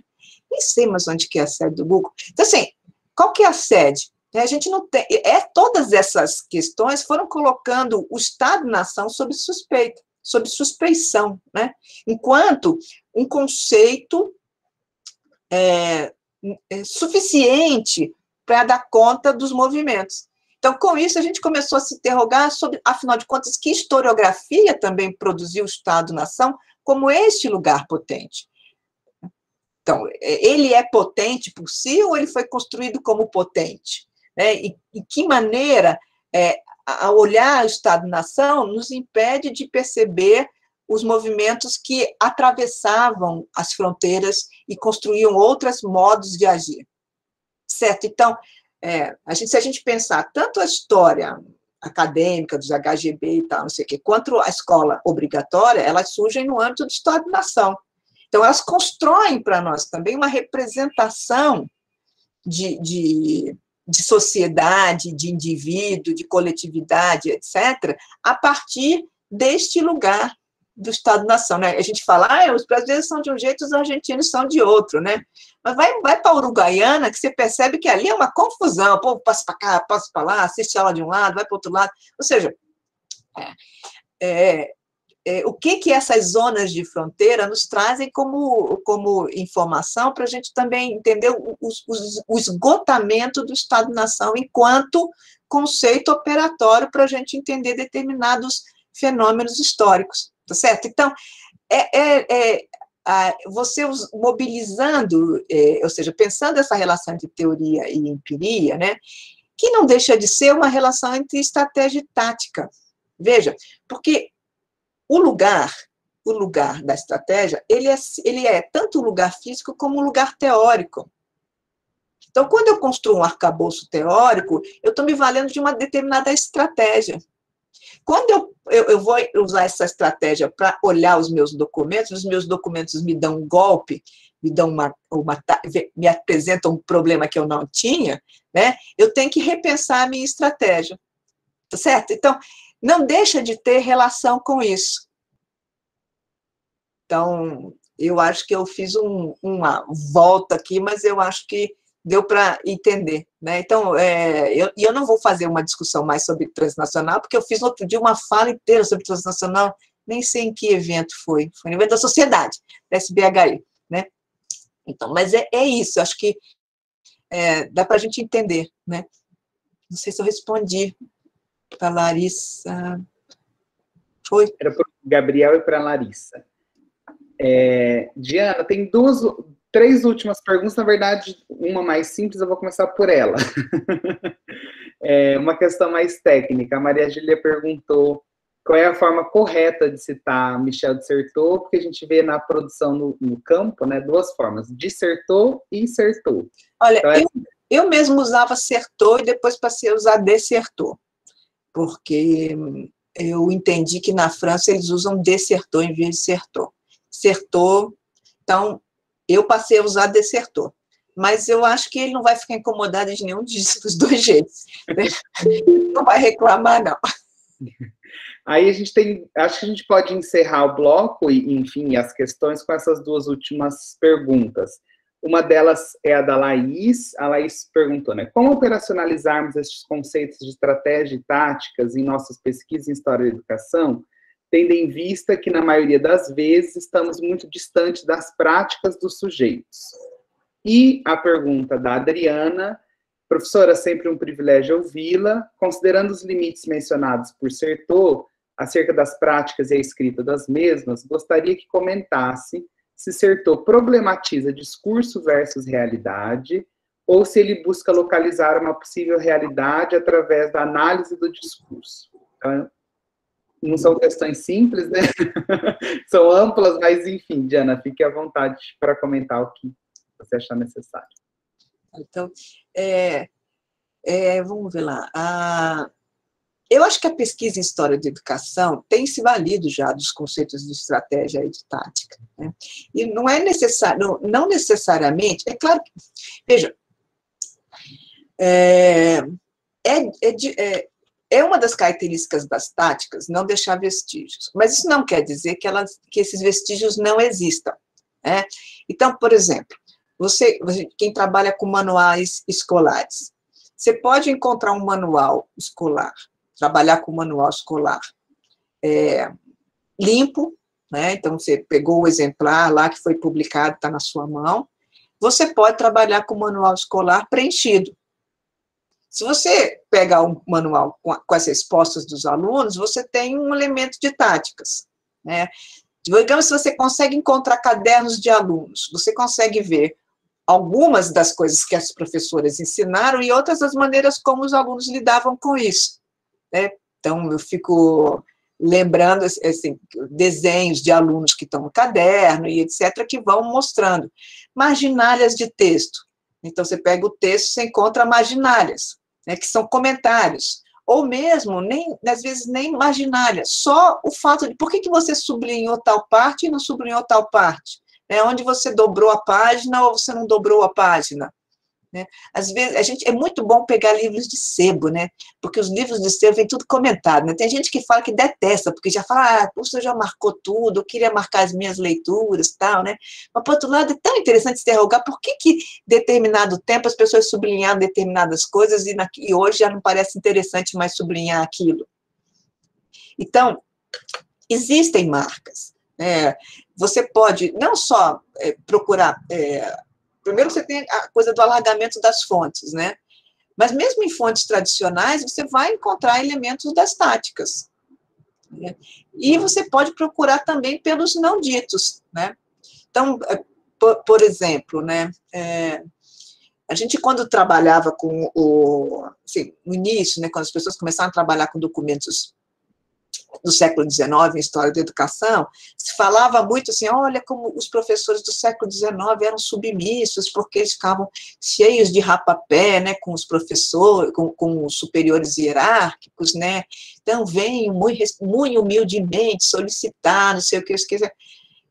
Nem sei mais onde que é a sede do Google. Então, assim, qual que é a sede? A gente não tem... todas essas questões foram colocando o Estado-nação sob suspeita, sob suspeição, né? Enquanto um conceito suficiente para dar conta dos movimentos. Então, com isso, a gente começou a se interrogar sobre, afinal de contas, que historiografia também produziu o Estado-nação como este lugar potente. Então, ele é potente por si ou ele foi construído como potente? E que maneira, ao olhar o Estado-nação, nos impede de perceber os movimentos que atravessavam as fronteiras e construíam outros modos de agir. Certo? Então, se a gente pensar tanto a história acadêmica dos HGB e tal, não sei o quê, quanto a escola obrigatória, elas surgem no âmbito do Estado-nação. Então, elas constroem para nós também uma representação de sociedade, de indivíduo, de coletividade, etc., a partir deste lugar do Estado-nação, né? A gente fala, os brasileiros são de um jeito, os argentinos são de outro, né? Mas vai para a Uruguaiana, que você percebe que ali é uma confusão, o povo passa para cá, passa para lá, assiste aula de um lado, vai para o outro lado, ou seja, o que essas zonas de fronteira nos trazem como informação para a gente também entender o esgotamento do Estado-nação enquanto conceito operatório para a gente entender determinados fenômenos históricos, tá certo? Então, você mobilizando, ou seja, pensando essa relação de teoria e empiria, né, que não deixa de ser uma relação entre estratégia e tática. Veja, porque o lugar da estratégia, ele é tanto um lugar físico como um lugar teórico. Então, quando eu construo um arcabouço teórico, eu estou me valendo de uma determinada estratégia. Quando eu vou usar essa estratégia para olhar os meus documentos me dão um golpe, me apresentam um problema que eu não tinha, né? Eu tenho que repensar a minha estratégia. Tá certo? Então, não deixa de ter relação com isso. Então, eu acho que eu fiz uma volta aqui, mas eu acho que deu para entender, né? Então, eu não vou fazer uma discussão mais sobre transnacional, porque eu fiz no outro dia uma fala inteira sobre transnacional, nem sei em que evento foi no evento da sociedade, da SBHI, né? Então, mas é isso, acho que dá para a gente entender, né? Não sei se eu respondi para a Larissa. Foi? Era para o Gabriel e para a Larissa. Diana, tem três últimas perguntas, na verdade, uma mais simples, eu vou começar por ela. Uma questão mais técnica. A Maria Júlia perguntou qual é a forma correta de citar Michel Dissertot, porque a gente vê na produção no campo, né, duas formas, dissertou e insertou. Olha, então, eu mesmo usava sertou e depois passei a usar dessertou, porque eu entendi que na França eles usam dessertou em vez de sertou. Sertou, então, eu passei a usar dessertou. Mas eu acho que ele não vai ficar incomodado de nenhum dos dois jeitos. Né? Não vai reclamar, não. Aí a gente tem, acho que a gente pode encerrar o bloco e, enfim, as questões com essas duas últimas perguntas. Uma delas é a da Laís. A Laís perguntou, né? Como operacionalizarmos estes conceitos de estratégia e táticas em nossas pesquisas em História da Educação, tendo em vista que, na maioria das vezes, estamos muito distantes das práticas dos sujeitos? E a pergunta da Adriana: professora, sempre um privilégio ouvi-la. Considerando os limites mencionados por Certeau, acerca das práticas e a escrita das mesmas, gostaria que comentasse se Certeau problematiza discurso versus realidade, ou se ele busca localizar uma possível realidade através da análise do discurso. Então, não são questões simples, né? São amplas, mas, enfim, Diana, fique à vontade para comentar o que você achar necessário. Então, vamos ver lá. Eu acho que a pesquisa em História da Educação tem se valido já dos conceitos de estratégia e de tática, né? E não é necessário, não necessariamente, é claro que, veja, é uma das características das táticas não deixar vestígios, mas isso não quer dizer que esses vestígios não existam, né? Então, por exemplo, quem trabalha com manuais escolares, você pode encontrar um manual escolar, trabalhar com manual escolar limpo, né? Então, você pegou o exemplar lá que foi publicado, está na sua mão. Você pode trabalhar com manual escolar preenchido. Se você pegar um manual com as respostas dos alunos, você tem um elemento de táticas, né? Digamos, se você consegue encontrar cadernos de alunos, você consegue ver algumas das coisas que as professoras ensinaram e outras das maneiras como os alunos lidavam com isso, né? Então, eu fico lembrando, assim, desenhos de alunos que estão no caderno e etc., que vão mostrando marginálias de texto. Então, você pega o texto, você encontra marginálias, né, que são comentários, ou mesmo, às vezes, nem marginálias, só o fato de por que você sublinhou tal parte e não sublinhou tal parte, né, onde você dobrou a página ou você não dobrou a página, né? Às vezes, é muito bom pegar livros de sebo, né? Porque os livros de sebo vem tudo comentado, né? Tem gente que fala que detesta, porque já fala, o professor já marcou tudo, eu queria marcar as minhas leituras e tal, né? Mas, por outro lado, é tão interessante se interrogar por que determinado tempo as pessoas sublinharam determinadas coisas e hoje já não parece interessante mais sublinhar aquilo. Então, existem marcas, né? Você pode não só procurar... Primeiro, você tem a coisa do alargamento das fontes, né? Mas mesmo em fontes tradicionais, você vai encontrar elementos das táticas, né? E você pode procurar também pelos não ditos, né? Então, por exemplo, né? A gente, quando trabalhava com no início, né, quando as pessoas começaram a trabalhar com documentos do século XIX, em História da Educação, se falava muito assim, olha como os professores do século XIX eram submissos, porque eles ficavam cheios de rapapé, né, com os professores, com os superiores hierárquicos, né, então venham muito humildemente solicitar, não sei o que eles quiserem.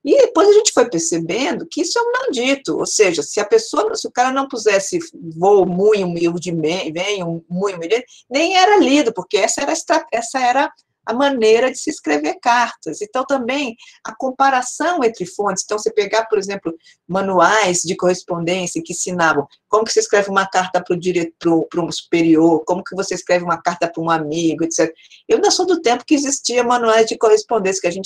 E depois a gente foi percebendo que isso é um não dito, ou seja, se o cara não pusesse vou muito humildemente, venham muito humildemente, nem era lido, porque essa era a maneira de se escrever cartas. Então, também, a comparação entre fontes. Então, você pegar, por exemplo, manuais de correspondência que ensinavam como que você escreve uma carta para um superior, como que você escreve uma carta para um amigo, etc. Eu ainda sou do tempo que existia manuais de correspondência, que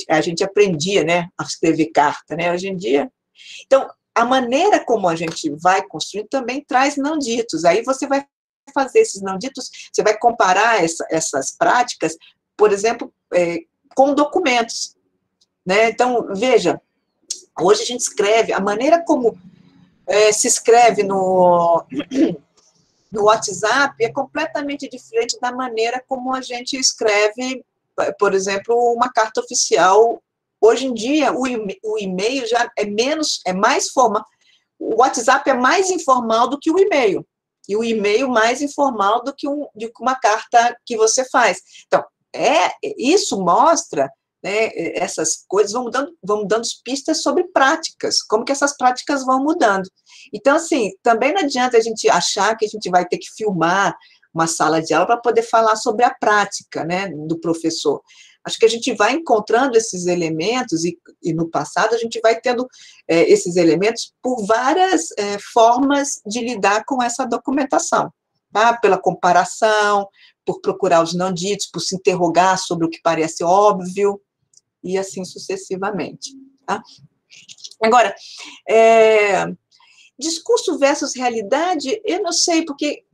a gente aprendia, né, a escrever carta, né? Hoje em dia... Então, a maneira como a gente vai construindo também traz não ditos. Aí você vai fazer esses não ditos, você vai comparar essas práticas, por exemplo, com documentos, né? Então, veja, hoje a gente escreve, a maneira como se escreve no WhatsApp é completamente diferente da maneira como a gente escreve, por exemplo, uma carta oficial. Hoje em dia, o e-mail já é mais formal, o WhatsApp é mais informal do que o e-mail, e o e-mail mais informal do que uma carta que você faz. Então, isso mostra, né, essas coisas vão dando pistas sobre práticas, como que essas práticas vão mudando. Então, assim, também não adianta a gente achar que a gente vai ter que filmar uma sala de aula para poder falar sobre a prática, né, do professor. Acho que a gente vai encontrando esses elementos, e no passado a gente vai tendo esses elementos por várias formas de lidar com essa documentação, tá? Pela comparação, por procurar os não ditos, por se interrogar sobre o que parece óbvio, e assim sucessivamente. Tá? Agora, discurso versus realidade, eu não sei, porque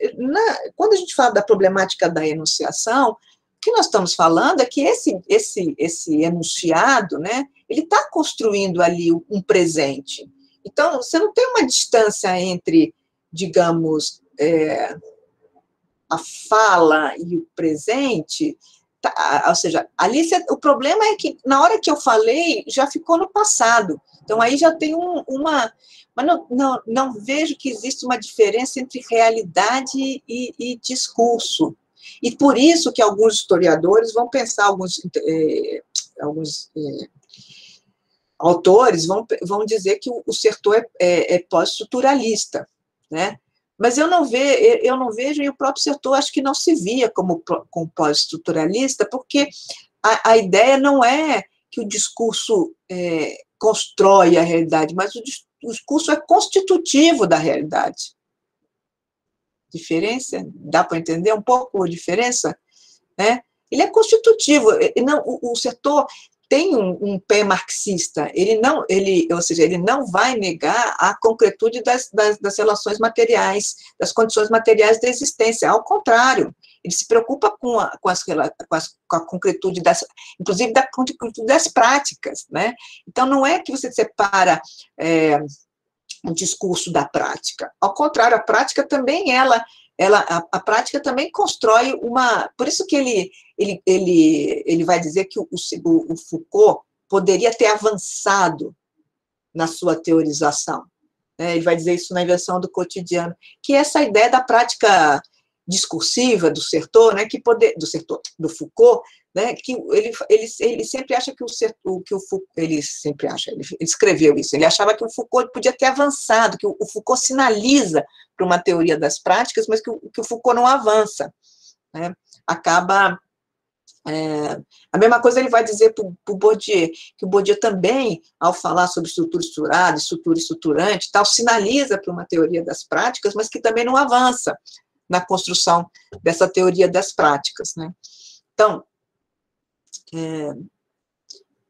quando a gente fala da problemática da enunciação, o que nós estamos falando é que esse enunciado, né, ele está construindo ali um presente. Então, você não tem uma distância entre, digamos, a fala e o presente, ou seja, ali o problema é que, na hora que eu falei, já ficou no passado. Então, aí já tem mas não vejo que existe uma diferença entre realidade e discurso. E por isso que alguns historiadores vão pensar, alguns autores vão dizer que o Certeau é pós-estruturalista, né? Mas eu não vejo, e o próprio Certeau acho que não se via como pós-estruturalista, porque a ideia não é que o discurso constrói a realidade, mas o discurso é constitutivo da realidade. Diferença? Dá para entender um pouco a diferença? Né? Ele é constitutivo. O Certeau tem um pé marxista, ou seja, ele não vai negar a concretude das relações materiais, das condições materiais da existência, ao contrário, ele se preocupa com a concretude, inclusive da concretude das práticas, né? Então, não é que você separa um discurso da prática, ao contrário, a prática também, a prática também constrói por isso que ele vai dizer que o Foucault poderia ter avançado na sua teorização. Né? Ele vai dizer isso na Invenção do Cotidiano, que essa ideia da prática discursiva do Certeau, né, do Foucault, né, que ele sempre acha que ele escreveu isso, ele achava que o Foucault podia ter avançado, que o Foucault sinaliza para uma teoria das práticas, mas que o Foucault não avança, né, acaba... a mesma coisa ele vai dizer para o Bourdieu, que o Bourdieu também, ao falar sobre estrutura estruturada, estrutura estruturante, tal, sinaliza para uma teoria das práticas, mas que também não avança na construção dessa teoria das práticas, né? Então,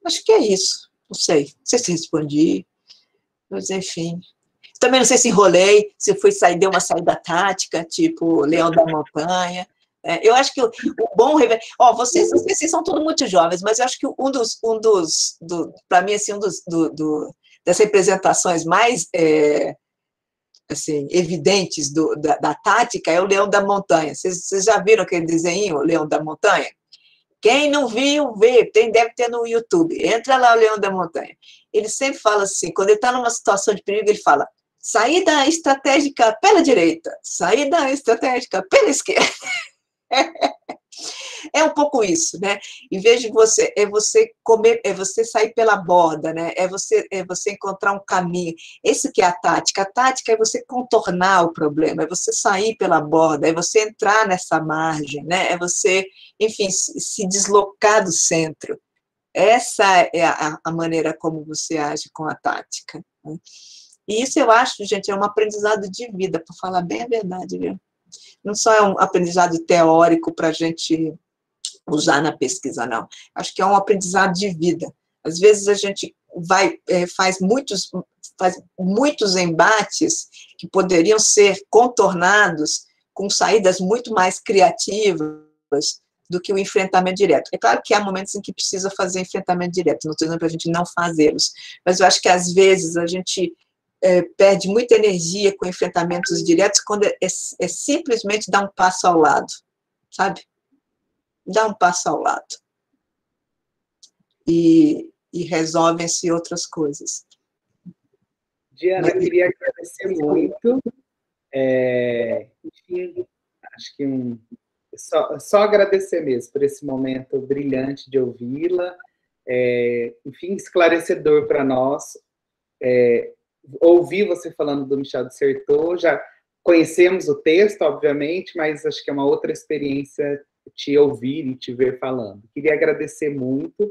acho que é isso. Não sei se respondi, mas enfim. Também não sei se enrolei, se deu uma saída tática, tipo Leão da Montanha. Eu acho que o bom... vocês são todos muito jovens, mas eu acho que para mim, assim, das representações mais... assim, evidentes da tática é o Leão da Montanha. Vocês já viram aquele desenho, o Leão da Montanha? Quem não viu, vê, deve ter no YouTube. Entra lá, o Leão da Montanha. Ele sempre fala assim, quando ele está numa situação de perigo, ele fala, saída estratégica pela direita, saída estratégica pela esquerda. É um pouco isso, né? Em vez de você sair pela borda, né? É você encontrar um caminho. Esse que é a tática. A tática é você contornar o problema, é você sair pela borda, é você entrar nessa margem, né? É você, enfim, se deslocar do centro. Essa é a maneira como você age com a tática. Né? E isso eu acho, gente, é um aprendizado de vida, para falar bem a verdade, viu? Não só é um aprendizado teórico para a gente usar na pesquisa, não. Acho que é um aprendizado de vida. Às vezes a gente faz muitos embates que poderiam ser contornados com saídas muito mais criativas do que o enfrentamento direto. É claro que há momentos em que precisa fazer enfrentamento direto, não estou dizendo para a gente não fazê-los, mas eu acho que às vezes a gente perde muita energia com enfrentamentos diretos quando é simplesmente dar um passo ao lado, sabe? Dá um passo ao lado. E resolvem-se outras coisas. Diana, eu queria agradecer muito. Enfim, acho que só agradecer mesmo por esse momento brilhante de ouvi-la. Enfim, esclarecedor para nós. Ouvir você falando do Michel de Certeau, já conhecemos o texto, obviamente, mas acho que é uma outra experiência te ouvir e te ver falando. Queria agradecer muito,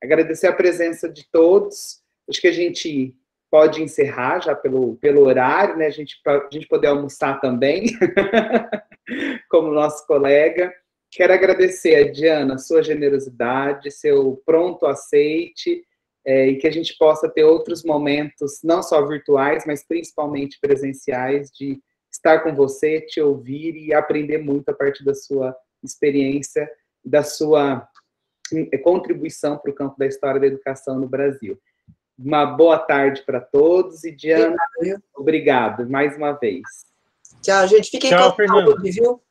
agradecer a presença de todos. Acho que a gente pode encerrar já pelo horário, né? A gente poder almoçar também, como nosso colega. Quero agradecer a Diana, sua generosidade, seu pronto aceite, e que a gente possa ter outros momentos, não só virtuais, mas principalmente presenciais, de estar com você, te ouvir e aprender muito a partir da sua experiência, da sua contribuição para o campo da história da educação no Brasil. Uma boa tarde para todos e, Diana, obrigado mais uma vez. Tchau, gente. Fiquem com saúde, viu?